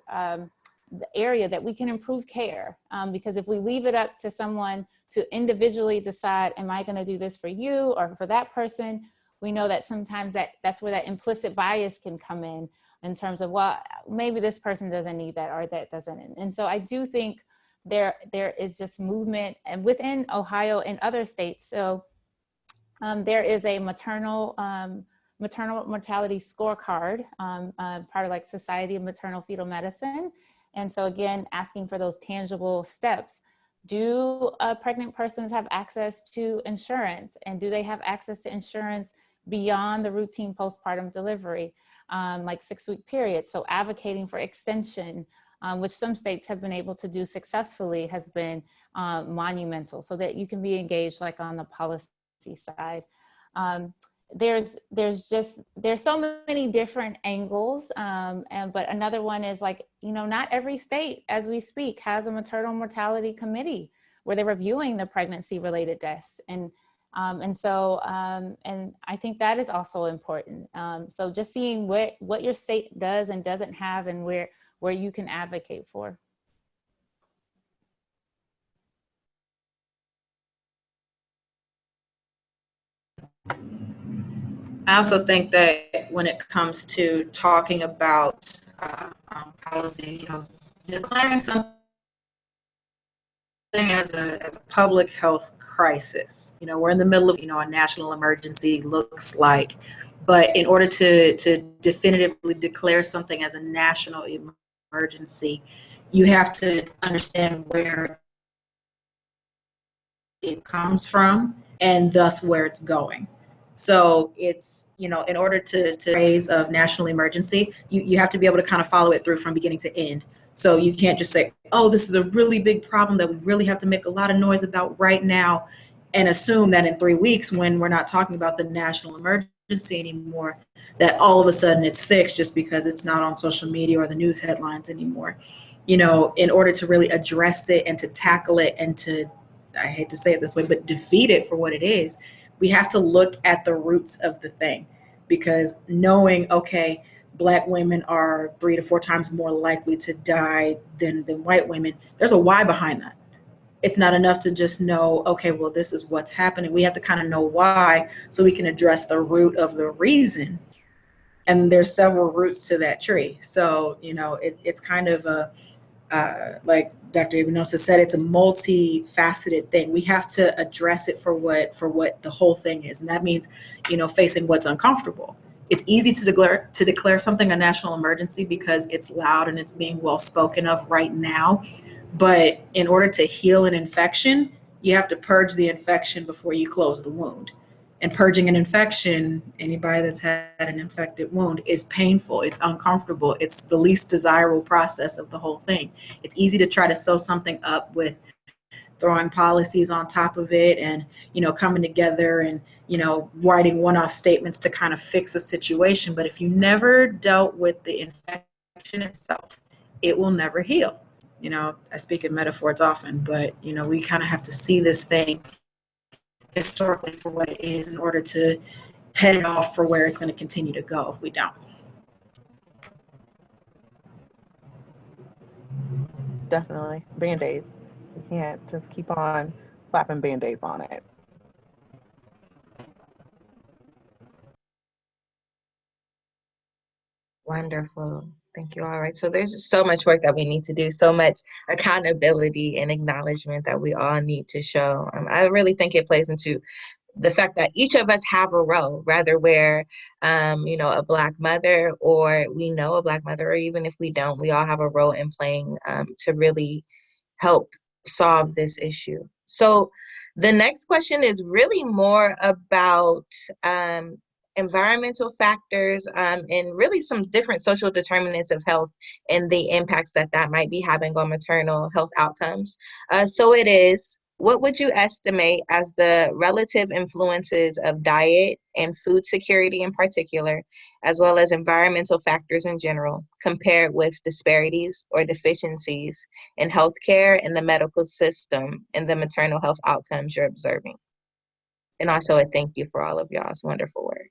the area, that we can improve care. Because if we leave it up to someone to individually decide, am I gonna do this for you or for that person? We know that sometimes that's where that implicit bias can come in terms of, well, maybe this person doesn't need that or that doesn't. And so I do think there is just movement, and within Ohio and other states. So there is a maternal mortality scorecard, part of like Society of Maternal Fetal Medicine. And so again, asking for those tangible steps. Do pregnant persons have access to insurance? And do they have access to insurance beyond the routine postpartum delivery, like 6-week period? So advocating for extension, which some states have been able to do successfully, has been monumental, so that you can be engaged like on the policy side. There's so many different angles, but another one is like, you know, not every state as we speak has a maternal mortality committee where they're reviewing the pregnancy related deaths, and I think that is also important. So just seeing what your state does and doesn't have, and where you can advocate for. I also think that when it comes to talking about policy, declaring something as a public health crisis. We're in the middle of, a national emergency looks like, but in order to definitively declare something as a national emergency, you have to understand where it comes from and thus where it's going. So it's, in order to raise a national emergency, you have to be able to kind of follow it through from beginning to end. So you can't just say, oh, this is a really big problem that we really have to make a lot of noise about right now, and assume that in 3 weeks, when we're not talking about the national emergency anymore, that all of a sudden it's fixed just because it's not on social media or the news headlines anymore. In order to really address it and to tackle it and to, I hate to say it this way, but defeat it for what it is, we have to look at the roots of the thing. Because knowing, okay, Black women are 3 to 4 times more likely to die than white women, there's a why behind that. It's not enough to just know, okay, well, this is what's happening. We have to kind of know why so we can address the root of the reason. And there's several roots to that tree. So, it's kind of like Dr. Igbinosa said, it's a multifaceted thing. We have to address it for what the whole thing is. And that means, facing what's uncomfortable. It's easy to declare something a national emergency because it's loud and it's being well spoken of right now. But in order to heal an infection, you have to purge the infection before you close the wound. And purging an infection, anybody that's had an infected wound, is painful. It's uncomfortable. It's the least desirable process of the whole thing. It's easy to try to sew something up with throwing policies on top of it and, coming together and, writing one-off statements to kind of fix a situation. But if you never dealt with the infection itself, it will never heal. I speak in metaphors often, but, we kind of have to see this thing historically for what it is in order to head it off for where it's going to continue to go if we don't. Definitely. Band-Aids. You can't just keep on slapping Band-Aids on it. Wonderful. Thank you. All right. So there's just so much work that we need to do, so much accountability and acknowledgement that we all need to show. I really think it plays into the fact that each of us have a role, rather we're, a Black mother or we know a Black mother, or even if we don't, we all have a role in playing to really help solve this issue. So the next question is really more about environmental factors and really some different social determinants of health and the impacts that might be having on maternal health outcomes. So it is, what would you estimate as the relative influences of diet and food security in particular, as well as environmental factors in general, compared with disparities or deficiencies in healthcare and the medical system and the maternal health outcomes you're observing? And also a thank you for all of y'all's wonderful work.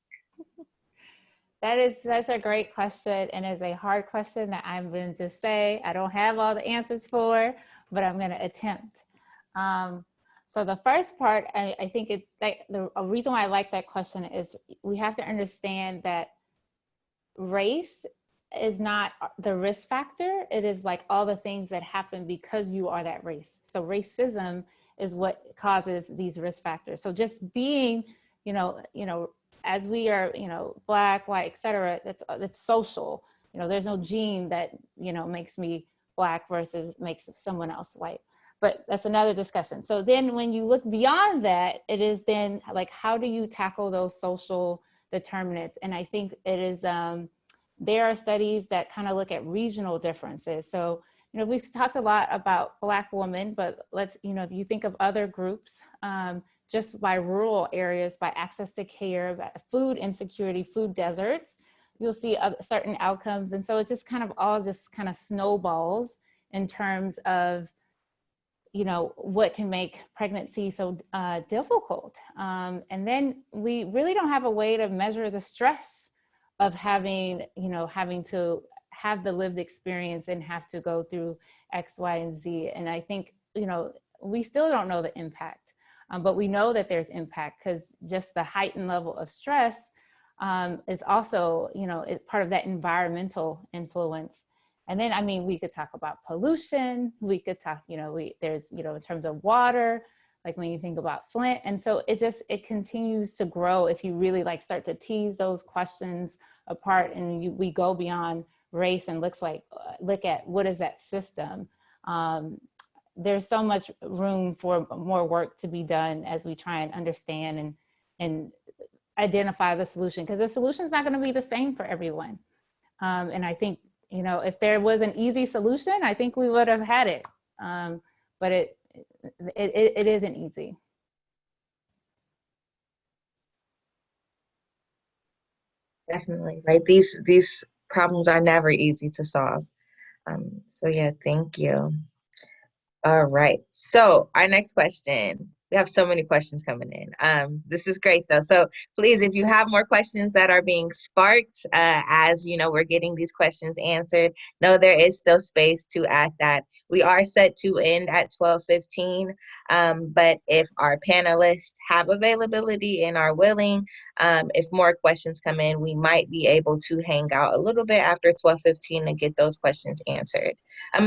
That is such a great question, and is a hard question that I'm going to just say I don't have all the answers for, but I'm going to attempt. So the first part, I think it's like a reason why I like that question is we have to understand that race is not the risk factor. It is like all the things that happen because you are that race. So racism is what causes these risk factors. So just being, as we are, Black, white, et cetera, that's social. There's no gene that, makes me Black versus makes someone else white. But that's another discussion. So then when you look beyond that, it is then like, how do you tackle those social determinants? And I think it is, there are studies that kind of look at regional differences. So, we've talked a lot about Black women, but let's, if you think of other groups, just by rural areas, by access to care, by food insecurity, food deserts, you'll see certain outcomes. And so it just kind of all just kind of snowballs in terms of, what can make pregnancy so difficult. And then we really don't have a way to measure the stress of having, having to have the lived experience and have to go through X, Y, and Z. And I think, we still don't know the impact, but we know that there's impact because just the heightened level of stress is also, part of that environmental influence. And then, I mean, we could talk about pollution. We could talk, there's, in terms of water, like when you think about Flint. And so it continues to grow if you really like start to tease those questions apart, and we go beyond race and look at what is that system. There's so much room for more work to be done as we try and understand and identify the solution, because the solution is not going to be the same for everyone. And I think, if there was an easy solution, I think we would have had it. But it isn't easy. Definitely, right? These problems are never easy to solve. So yeah, thank you. All right. So our next question. We have so many questions coming in. This is great though. So please, if you have more questions that are being sparked as we're getting these questions answered, know there is still space to add that. We are set to end at 12:15. But if our panelists have availability and are willing, if more questions come in, we might be able to hang out a little bit after 12:15 and get those questions answered.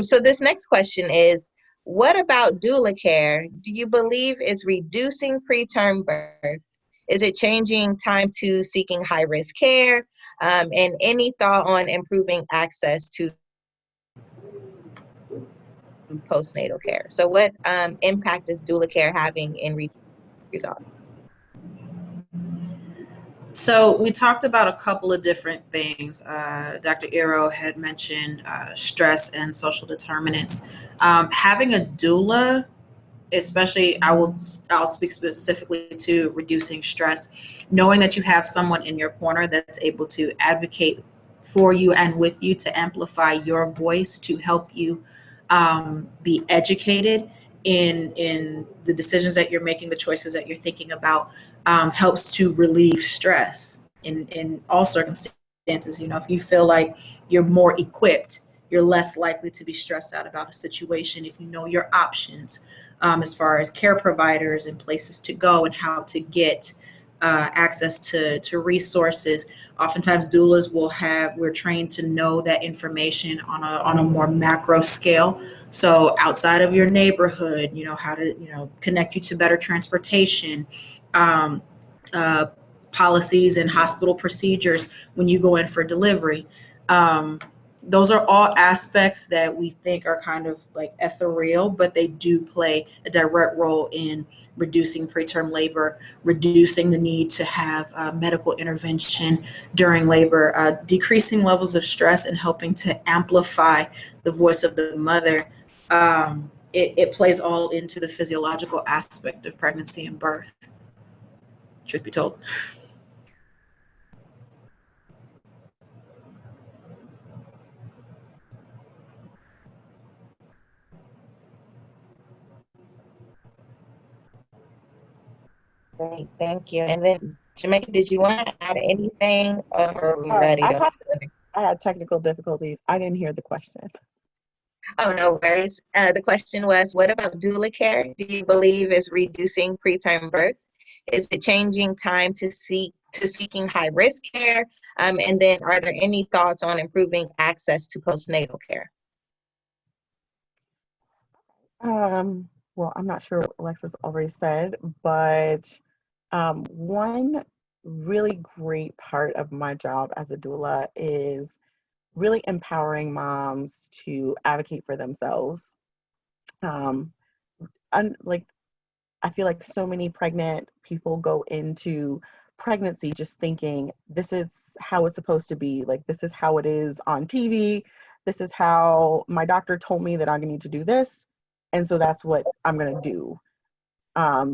So this next question is, what about doula care do you believe is reducing preterm birth? Is it changing time to seeking high-risk care? And any thought on improving access to postnatal care? So what impact is doula care having in results? So we talked about a couple of different things. Dr. Iro had mentioned stress and social determinants. Having a doula, especially, I'll speak specifically to reducing stress, knowing that you have someone in your corner that's able to advocate for you and with you to amplify your voice, to help you be educated in the decisions that you're making, the choices that you're thinking about, helps to relieve stress in all circumstances. If you feel like you're more equipped, you're less likely to be stressed out about a situation if you know your options, as far as care providers and places to go and how to get access to resources. Oftentimes doulas we're trained to know that information on a more macro scale. So outside of your neighborhood, how to, connect you to better transportation, policies and hospital procedures when you go in for delivery. Those are all aspects that we think are kind of like ethereal, but they do play a direct role in reducing preterm labor, reducing the need to have medical intervention during labor, decreasing levels of stress, and helping to amplify the voice of the mother. It plays all into the physiological aspect of pregnancy and birth, truth be told. Great, thank you. And then, Jamaica, did you want to add anything, or are we Sorry, ready to? I had technical difficulties. I didn't hear the question. Oh, no worries. The question was, what about doula care? Do you believe is reducing preterm birth? Is it changing time to seeking high risk care? And then, are there any thoughts on improving access to postnatal care? Well, I'm not sure what Alexis already said, but one really great part of my job as a doula is really empowering moms to advocate for themselves. Like, I feel like so many pregnant people go into pregnancy just thinking this is how it's supposed to be. Like, this is how it is on TV. This is how my doctor told me that I'm going to need to do this. And so that's what I'm going to do.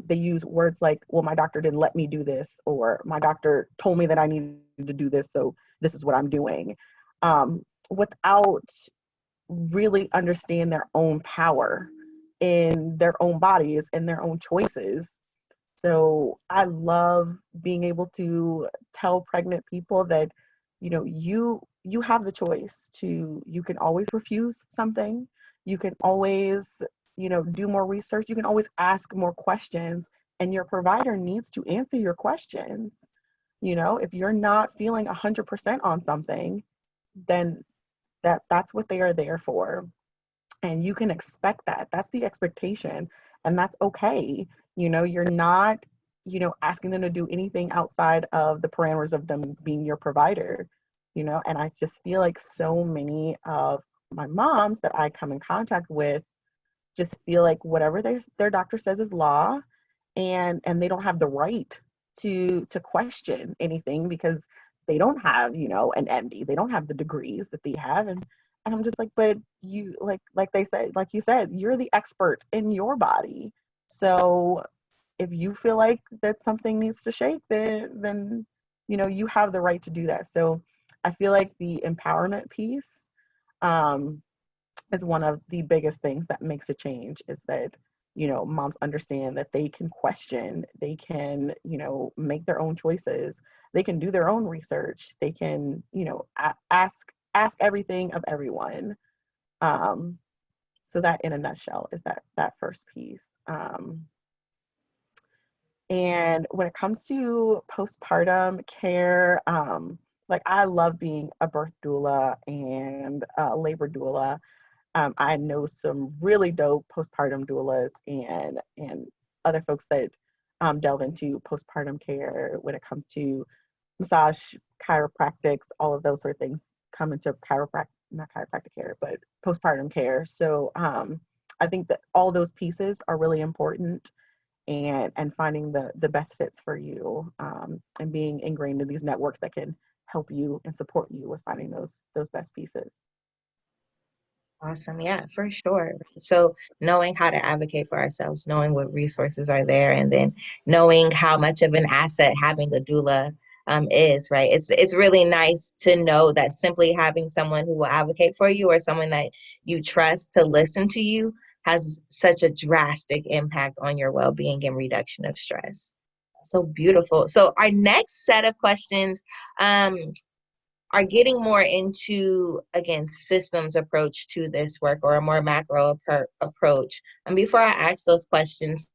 They use words like, well, my doctor didn't let me do this, or my doctor told me that I needed to do this, so this is what I'm doing, without really understand their own power in their own bodies and their own choices. So I love being able to tell pregnant people that, you have the choice to, you can always refuse something. You can always, do more research. You can always ask more questions, and your provider needs to answer your questions. You know, if you're not feeling 100% on something, then that's what they are there for. And you can expect that. That's the expectation. And that's okay. You know, you're not, you know, asking them to do anything outside of the parameters of them being your provider, you know. And I just feel like so many of my moms that I come in contact with just feel like whatever their doctor says is law, and they don't have the right to question anything because they don't have, you know, an MD. They don't have the degrees that they have. And I'm just like, but you, like they said, like you said, you're the expert in your body. So if you feel like that something needs to shake, then you know, you have the right to do that. So I feel like the empowerment piece, is one of the biggest things that makes a change, is that, you know, moms understand that they can question, they can, you know, make their own choices, they can do their own research, they can, you know, ask everything of everyone. So that in a nutshell is that first piece. And when it comes to postpartum care, like I love being a birth doula and a labor doula. I know some really dope postpartum doulas and other folks that delve into postpartum care when it comes to massage, chiropractics, all of those sort of things come into not chiropractic care, but postpartum care. So I think that all those pieces are really important, and finding the best fits for you, and being ingrained in these networks that can help you and support you with finding those best pieces. Awesome. Yeah, for sure. So knowing how to advocate for ourselves, knowing what resources are there, and then knowing how much of an asset having a doula is, right? It's really nice to know that simply having someone who will advocate for you, or someone that you trust to listen to you, has such a drastic impact on your well-being and reduction of stress. So beautiful. So our next set of questions are getting more into, again, systems approach to this work, or a more macro approach. And before I ask those questions,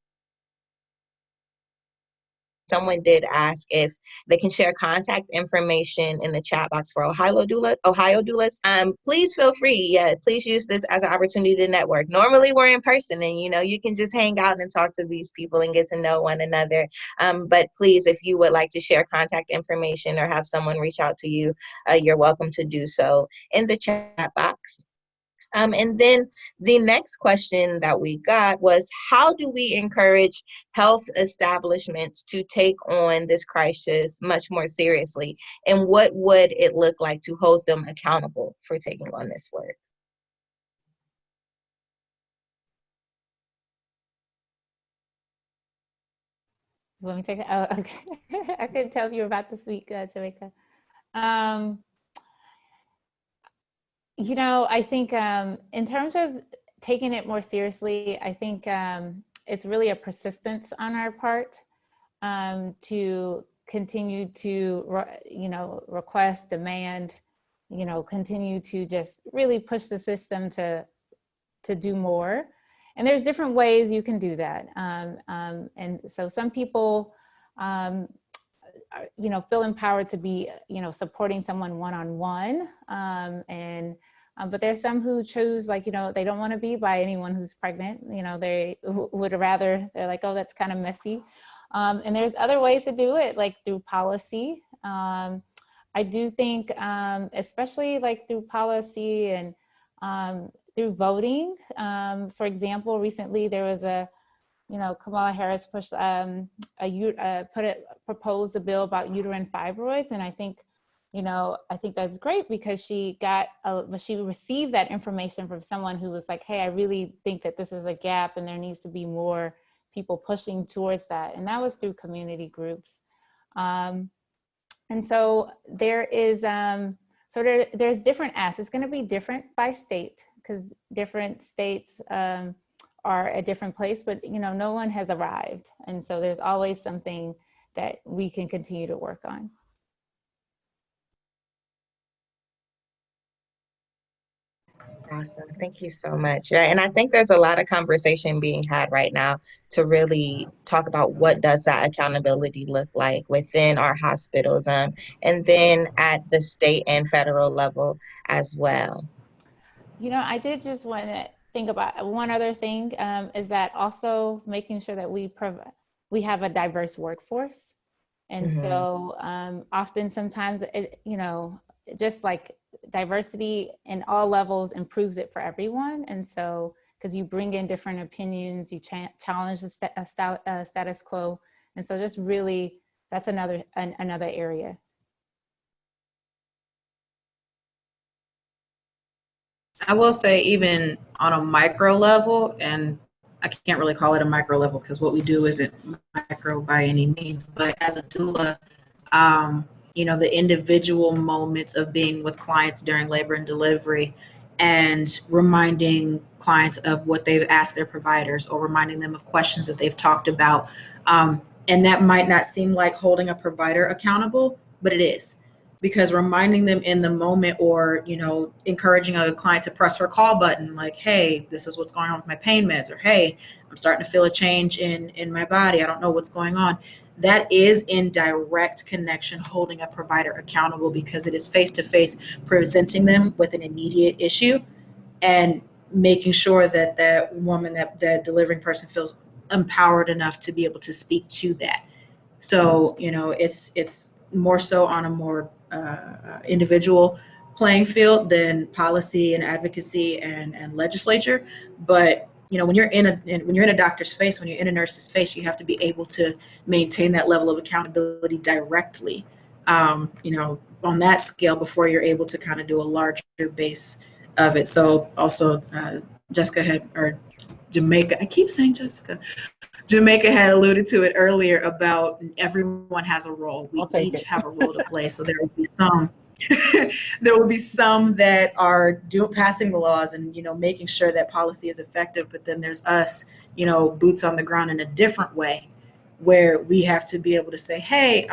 someone did ask if they can share contact information in the chat box for Ohio Doulas. Please feel free. Yeah, please use this as an opportunity to network. Normally we're in person, and you know, you can just hang out and talk to these people and get to know one another. But please, if you would like to share contact information or have someone reach out to you, you're welcome to do so in the chat box. And then the next question that we got was, how do we encourage health establishments to take on this crisis much more seriously? And what would it look like to hold them accountable for taking on this work? You want me to take it? Oh, okay. I couldn't tell if you were about to speak, Jamaica. You know, I think in terms of taking it more seriously, I think it's really a persistence on our part to continue to, you know, request, demand, you know, continue to just really push the system to do more. And there's different ways you can do that. And so some people, you know, feel empowered to be, you know, supporting someone one-on-one. But there's some who choose, like, you know, they don't want to be by anyone who's pregnant. You know, they would rather, they're like, oh, that's kind of messy. And there's other ways to do it, like through policy. I do think, especially like through policy and through voting. For example, recently there was you know, Kamala Harris proposed a bill about uterine fibroids, and I think, you know, I think that's great because she received that information from someone who was like, hey, I really think that this is a gap and there needs to be more people pushing towards that, and that was through community groups. And so there is, there's different asks. It's going to be different by state because different states are a different place, but you know, no one has arrived. And so there's always something that we can continue to work on. Awesome. Thank you so much. Yeah, and I think there's a lot of conversation being had right now to really talk about what does that accountability look like within our hospitals, and then at the state and federal level as well. You know, I did just want to think about one other thing, is that also making sure that we have a diverse workforce. And Mhm. so often sometimes, just like diversity in all levels improves it for everyone. And so, because you bring in different opinions, you challenge the status quo. And so just really, that's another area. I will say, even on a micro level, and I can't really call it a micro level because what we do isn't micro by any means, but as a doula, the individual moments of being with clients during labor and delivery and reminding clients of what they've asked their providers or reminding them of questions that they've talked about. And that might not seem like holding a provider accountable, but it is, because reminding them in the moment, or encouraging a client to press her call button, like, hey, this is what's going on with my pain meds, or hey, I'm starting to feel a change in my body, I don't know what's going on. That is in direct connection holding a provider accountable, because it is face to face presenting them with an immediate issue and making sure that that woman, that delivering person, feels empowered enough to be able to speak to that. So, it's more so on a more individual playing field than policy and advocacy and legislature. But when you're when you're in a doctor's face, when you're in a nurse's face, you have to be able to maintain that level of accountability directly, on that scale, before you're able to kind of do a larger base of it. So also, Jessica had, or Jamaica, I keep saying Jessica. Jamaica had alluded to it earlier about everyone has a role. We each have a role to play. So there will be some there will be some that are passing the laws and making sure that policy is effective, but then there's us, boots on the ground in a different way, where we have to be able to say, hey,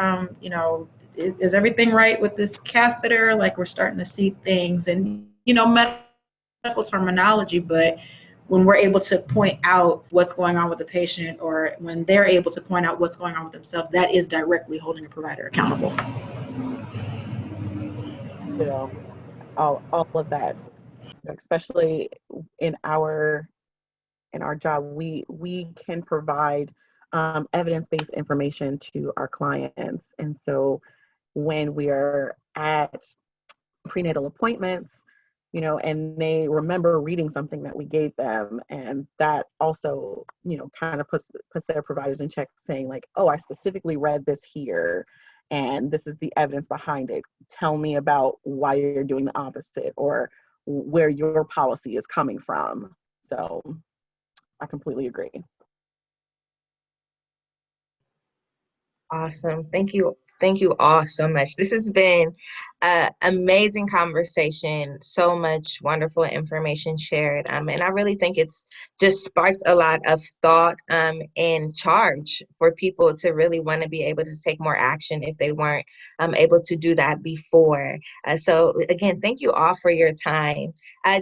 is everything right with this catheter? Like, we're starting to see things, and medical terminology, but when we're able to point out what's going on with the patient, or when they're able to point out what's going on with themselves, that is directly holding a provider accountable. All of that, especially in our job, we can provide evidence-based information to our clients. And so when we are at prenatal appointments, and they remember reading something that we gave them, and that also, kind of puts their providers in check, saying like, oh, I specifically read this here, and this is the evidence behind it. Tell me about why you're doing the opposite, or where your policy is coming from. So I completely agree. Awesome. Thank you. Thank you all so much. This has been an amazing conversation. So much wonderful information shared. And I really think it's just sparked a lot of thought and charge for people to really want to be able to take more action if they weren't able to do that before. So again, thank you all for your time.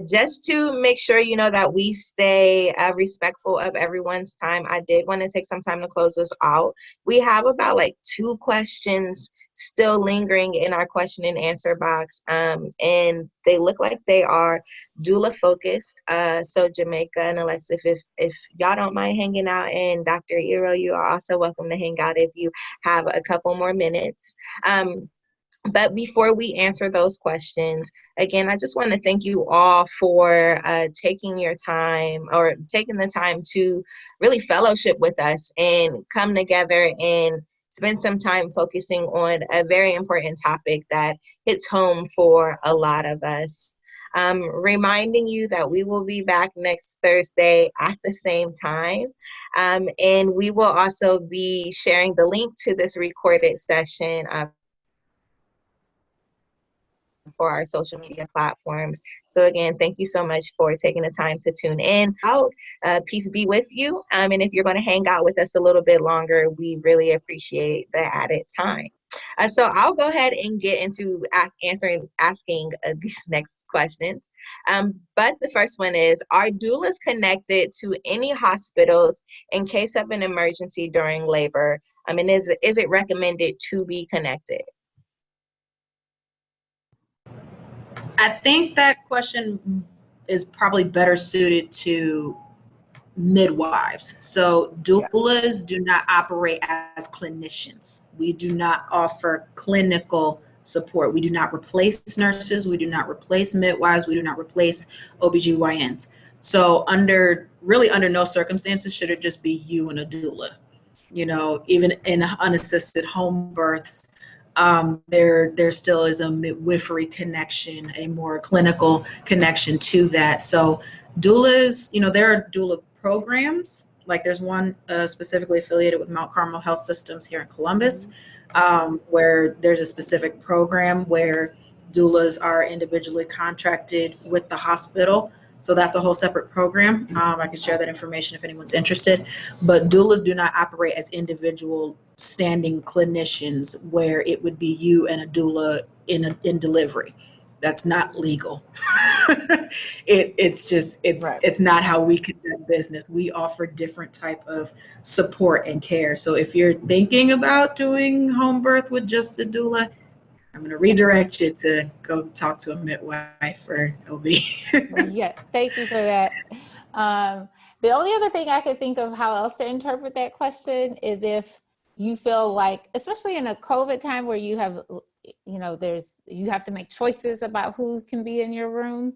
Just to make sure, that we stay respectful of everyone's time, I did want to take some time to close this out. We have about like 2 questions still lingering in our question and answer box, and they look like they are doula focused. So Jamaica and Alexis, if y'all don't mind hanging out, and Dr. Iro, you are also welcome to hang out if you have a couple more minutes. But before we answer those questions, again, I just want to thank you all for taking your time, or taking the time to really fellowship with us and come together and spend some time focusing on a very important topic that hits home for a lot of us. Reminding you that we will be back next Thursday at the same time. And we will also be sharing the link to this recorded session for our social media platforms. So again, thank you so much for taking the time to tune in. Peace be with you. And if you're going to hang out with us a little bit longer, we really appreciate the added time. So I'll go ahead and get into asking these next questions. But the first one is, are doulas connected to any hospitals in case of an emergency during labor? And is it recommended to be connected? I think that question is probably better suited to midwives. So Yeah. doulas do not operate as clinicians. We do not offer clinical support. We do not replace nurses. We do not replace midwives. We do not replace OBGYNs. So under no circumstances should it just be you and a doula. You know, even in unassisted home births, there still is a midwifery connection, a more clinical connection to that. So doulas, you know, there are doula programs. Like there's one specifically affiliated with Mount Carmel Health Systems here in Columbus, where there's a specific program where doulas are individually contracted with the hospital. So that's a whole separate program. I can share that information if anyone's interested. But doulas do not operate as individual standing clinicians where it would be you and a doula in delivery. That's not legal. Right. It's not how we conduct business. We offer different type of support and care. So if you're thinking about doing home birth with just a doula, I'm going to redirect you to go talk to a midwife or OB. Yeah, thank you for that. The only other thing I could think of how else to interpret that question is if you feel like, especially in a COVID time where you have, you know, you have to make choices about who can be in your room.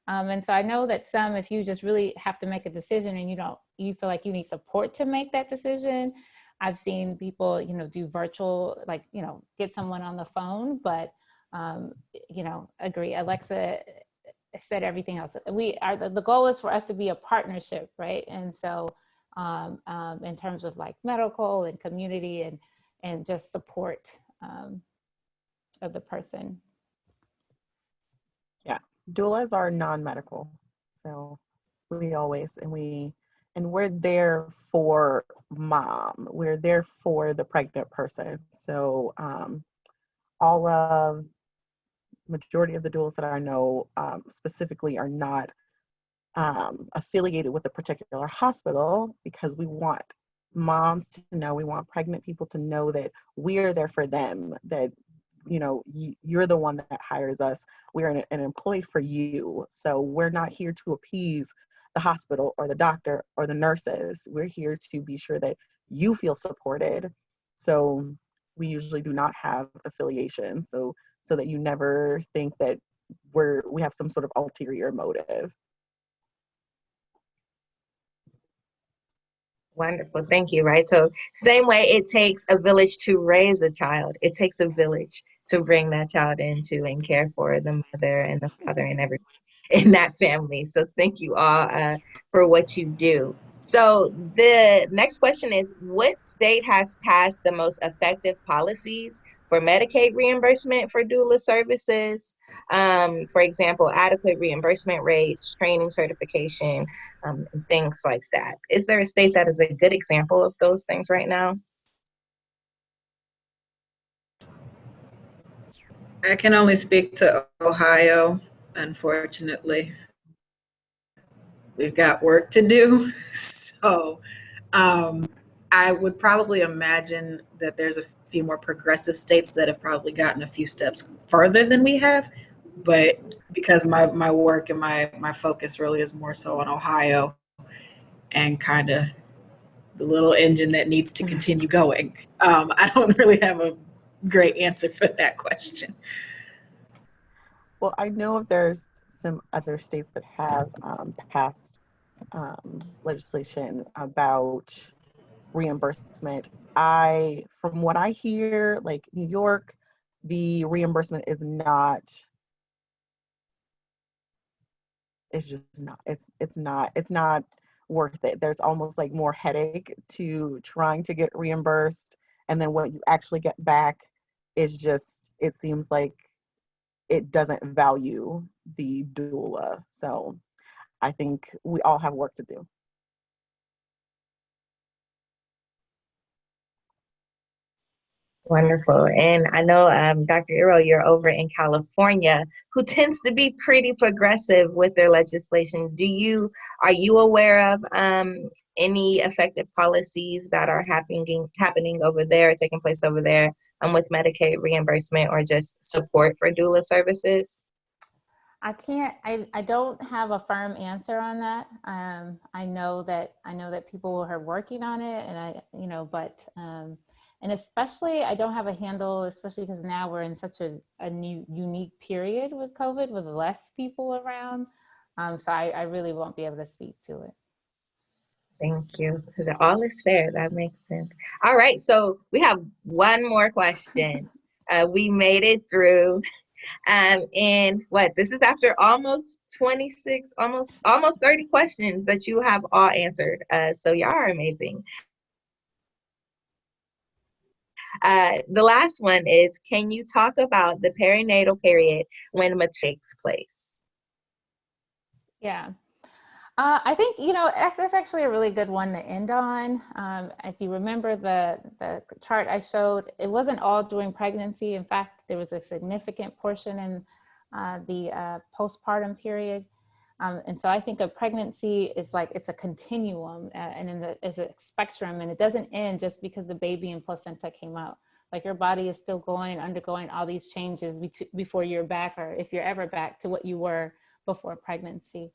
And so I know that if you just really have to make a decision and you feel like you need support to make that decision. I've seen people, you know, do virtual, like, you know, get someone on the phone, but, you know, agree. Alexa said everything else. The goal is for us to be a partnership, right? And so in terms of like medical and community and just support of the person. Yeah. Doulas are non-medical. So we're there for mom. We're there for the pregnant person. So majority of the doulas that I know specifically are not affiliated with a particular hospital, because we want moms to know, we want pregnant people to know that we're there for them, that, you know, you're the one that hires us. We're an employee for you. So we're not here to appease the hospital or the doctor or the nurses. We're here to be sure that you feel supported. So we usually do not have affiliation, so that you never think that we have some sort of ulterior motive. Wonderful. Thank you. Right. So same way it takes a village to raise a child, it takes a village to bring that child into and care for the mother and the father and everyone in that family. So thank you all for what you do. So the next question is, what state has passed the most effective policies for Medicaid reimbursement for doula services? For example, adequate reimbursement rates, training certification, and things like that. Is there a state that is a good example of those things right now? I can only speak to Ohio, unfortunately. We've got work to do. So I would probably imagine that there's a few more progressive states that have probably gotten a few steps further than we have. But because my work and my focus really is more so on Ohio and kind of the little engine that needs to continue going, I don't really have a great answer for that question. Well, I know if there's some other states that have passed legislation about reimbursement. From what I hear, like New York, the reimbursement is not. It's just not. It's not worth it. There's almost like more headache to trying to get reimbursed, and then what you actually get back is just. It seems like it doesn't value the doula. So I think we all have work to do. Wonderful. And I know, Dr. Iro, you're over in California, who tends to be pretty progressive with their legislation. Are you aware of any effective policies that are happening over there, taking place over there, with Medicaid reimbursement or just support for doula services? I don't have a firm answer on that. I know that people are working on it, and and especially I don't have a handle, especially because now we're in such a new unique period with COVID, with less people around. So I really won't be able to speak to it. Thank you. All is fair. That makes sense. All right. So we have one more question. We made it through. And this is after almost 26, almost 30 questions that you have all answered. So y'all are amazing. The last one is, can you talk about the perinatal period when maternity takes place? Yeah. I think, that's actually a really good one to end on. If you remember the chart I showed, it wasn't all during pregnancy. In fact, there was a significant portion in the postpartum period. And so I think a pregnancy is like, it's a continuum it's a spectrum, and it doesn't end just because the baby and placenta came out. Like, your body is still undergoing all these changes before you're back, or if you're ever back to what you were before pregnancy.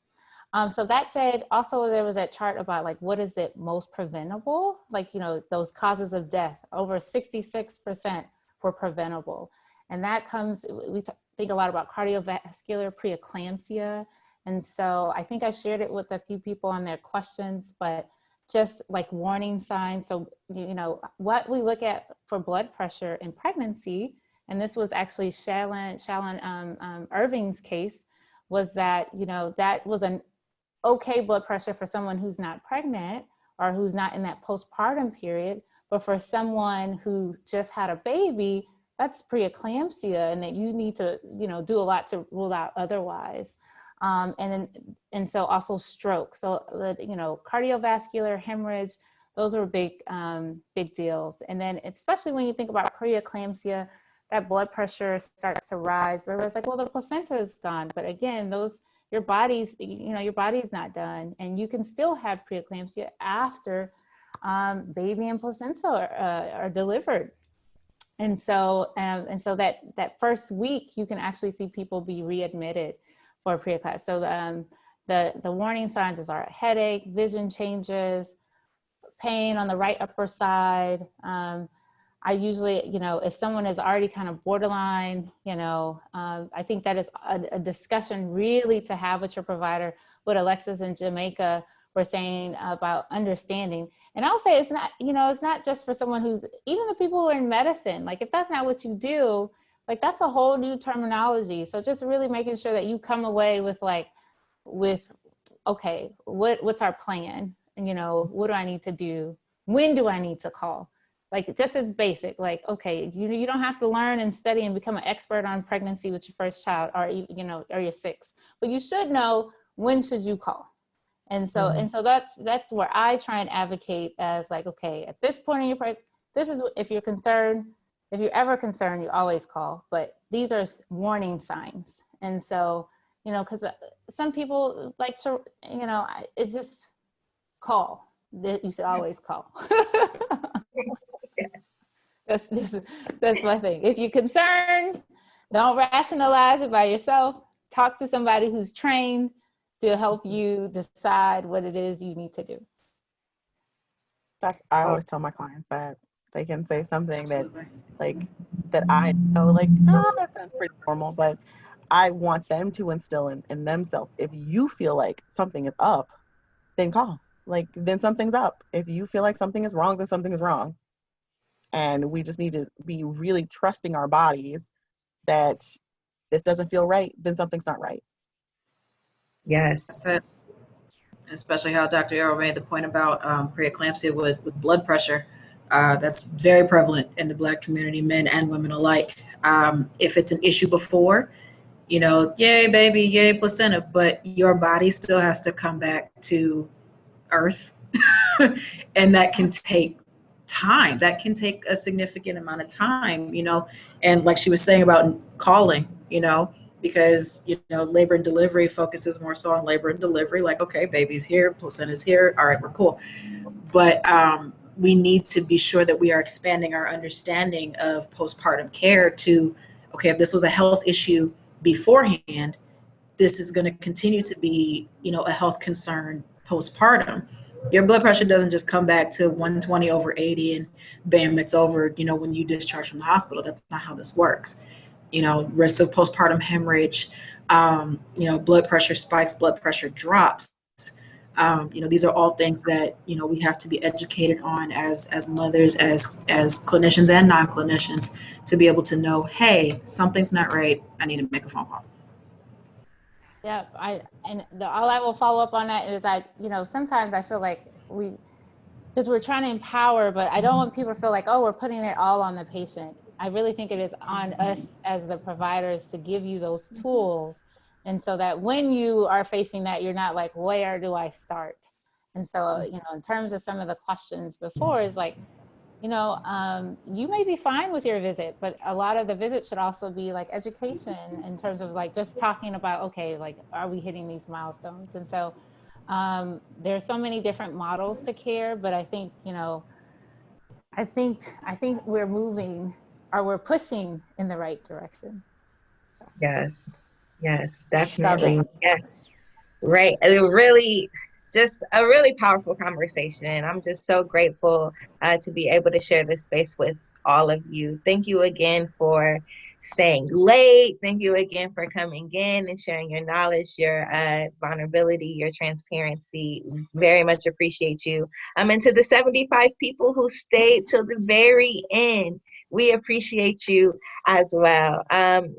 So that said, also there was that chart about like, what is it most preventable? Like, those causes of death, over 66% were preventable. And that comes, we think a lot about cardiovascular preeclampsia. And so I think I shared it with a few people on their questions, but just like warning signs. So, what we look at for blood pressure in pregnancy, and this was actually Shalyn Irving's case, was that, that was an okay blood pressure for someone who's not pregnant or who's not in that postpartum period. But for someone who just had a baby, that's preeclampsia, and that you need to, do a lot to rule out otherwise. And so also stroke. So, cardiovascular, hemorrhage, those are big deals. And then especially when you think about preeclampsia, that blood pressure starts to rise. Where it's like, well, the placenta is gone. But again, your body's not done, and you can still have preeclampsia after baby and placenta are delivered. And so that first week, you can actually see people be readmitted for preeclampsia. So the warning signs are headache, vision changes, pain on the right upper side. I usually, if someone is already kind of borderline, I think that is a discussion really to have with your provider. What Alexis in Jamaica were saying about understanding. And I'll say it's not just for someone who's, even the people who are in medicine, like if that's not what you do, like that's a whole new terminology. So just really making sure that you come away with okay, what's our plan? And, what do I need to do? When do I need to call? Like, just as basic, like, okay, you don't have to learn and study and become an expert on pregnancy with your first child or your sixth, but you should know when should you call. And so, and so that's where I try and advocate as like, okay, at this point in your pregnancy, this is, if you're ever concerned, you always call, but these are warning signs. And so, because some people like to, it's just call. You should always call. That's my thing. If you're concerned, don't rationalize it by yourself. Talk to somebody who's trained to help you decide what it is you need to do. In fact, I always tell my clients that they can say something that I know, that sounds pretty normal, but I want them to instill in themselves. If you feel like something is up, then call. Then something's up. If you feel like something is wrong, then something is wrong. And we just need to be really trusting our bodies that this doesn't feel right, then something's not right. Yes. That's it. Especially how Dr. Arrow made the point about preeclampsia with blood pressure. That's very prevalent in the Black community, men and women alike. If it's an issue before, yay baby, yay placenta, but your body still has to come back to earth. And that can take time. That can take a significant amount of time, you know, and like she was saying about calling, you know, because, you know, labor and delivery focuses more so on labor and delivery, like, okay, baby's here, placenta's here, all right, we're cool. But we need to be sure that we are expanding our understanding of postpartum care to, okay, if this was a health issue beforehand, this is going to continue to be, you know, a health concern postpartum. Your blood pressure doesn't just come back to 120 over 80 and bam, it's over, you know, when you discharge from the hospital. That's not how this works. You know, risk of postpartum hemorrhage, you know, blood pressure spikes, blood pressure drops. You know, these are all things that, you know, we have to be educated on as mothers, as clinicians and non-clinicians, to be able to know, hey, something's not right. I need to make a phone call. Yeah, all I will follow up on that is you know, sometimes I feel like because we're trying to empower, but I don't want people to feel like, oh, we're putting it all on the patient. I really think it is on us as the providers to give you those tools. And so that when you are facing that, you're not like, where do I start? And so, you know, in terms of some of the questions before is like, you know, you may be fine with your visit, but a lot of the visit should also be like education in terms of like just talking about, okay, like, are we hitting these milestones? And so there's so many different models to care, but I think, you know, I think we're moving or we're pushing in the right direction. Yes, definitely. Yeah, right. It really, just a really powerful conversation. I'm just so grateful to be able to share this space with all of you. Thank you again for staying late. Thank you again for coming in and sharing your knowledge, your vulnerability, your transparency. Very much appreciate you. And to the 75 people who stayed till the very end, we appreciate you as well.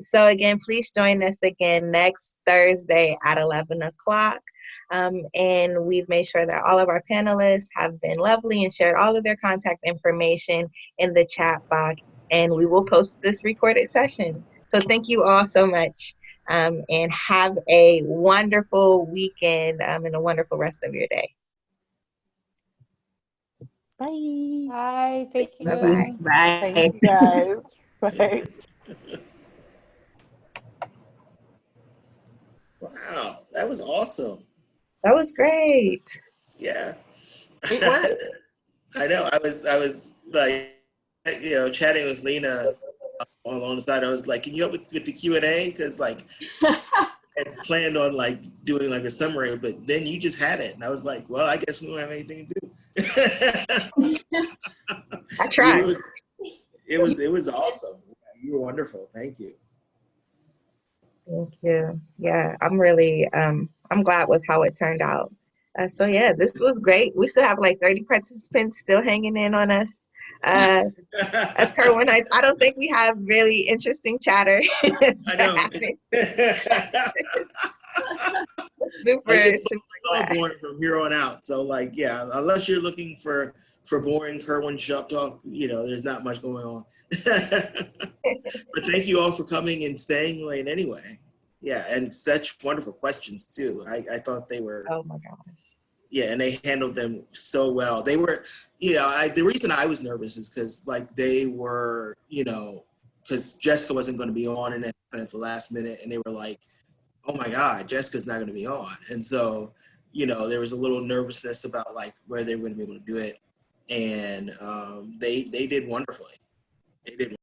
So again, please join us again next Thursday at 11 o'clock. And we've made sure that all of our panelists have been lovely and shared all of their contact information in the chat box. And we will post this recorded session. So thank you all so much. And have a wonderful weekend and a wonderful rest of your day. Bye. Bye. Thank you. Bye-bye. Bye. Thank you guys. Bye. Wow, that was awesome. That was great. Yeah. It worked. I know. I was like, you know, chatting with Lena on the side. I was like, can you help with the Q&A? Because like, I had planned on like doing like a summary, but then you just had it. And I was like, well, I guess we don't have anything to do. I tried. It was awesome. You were wonderful. Thank you. Thank you. Yeah, I'm really, I'm glad with how it turned out. So yeah, this was great. We still have like 30 participants still hanging in on us. As Kirwan, I don't think we have really interesting chatter. I know. super It's all glad. boring from here on out. So like, yeah, unless you're looking for boring Kirwan shop talk, you know, there's not much going on. But thank you all for coming and staying late anyway. Yeah, and such wonderful questions too. I thought they were. Oh my gosh. Yeah, and they handled them so well. They were, you know, the reason I was nervous is because like they were, you know, because Jessica wasn't going to be on and then at the last minute, and they were like, oh my God, Jessica's not going to be on. And so, you know, there was a little nervousness about like where they were going to be able to do it. And they did wonderfully. They did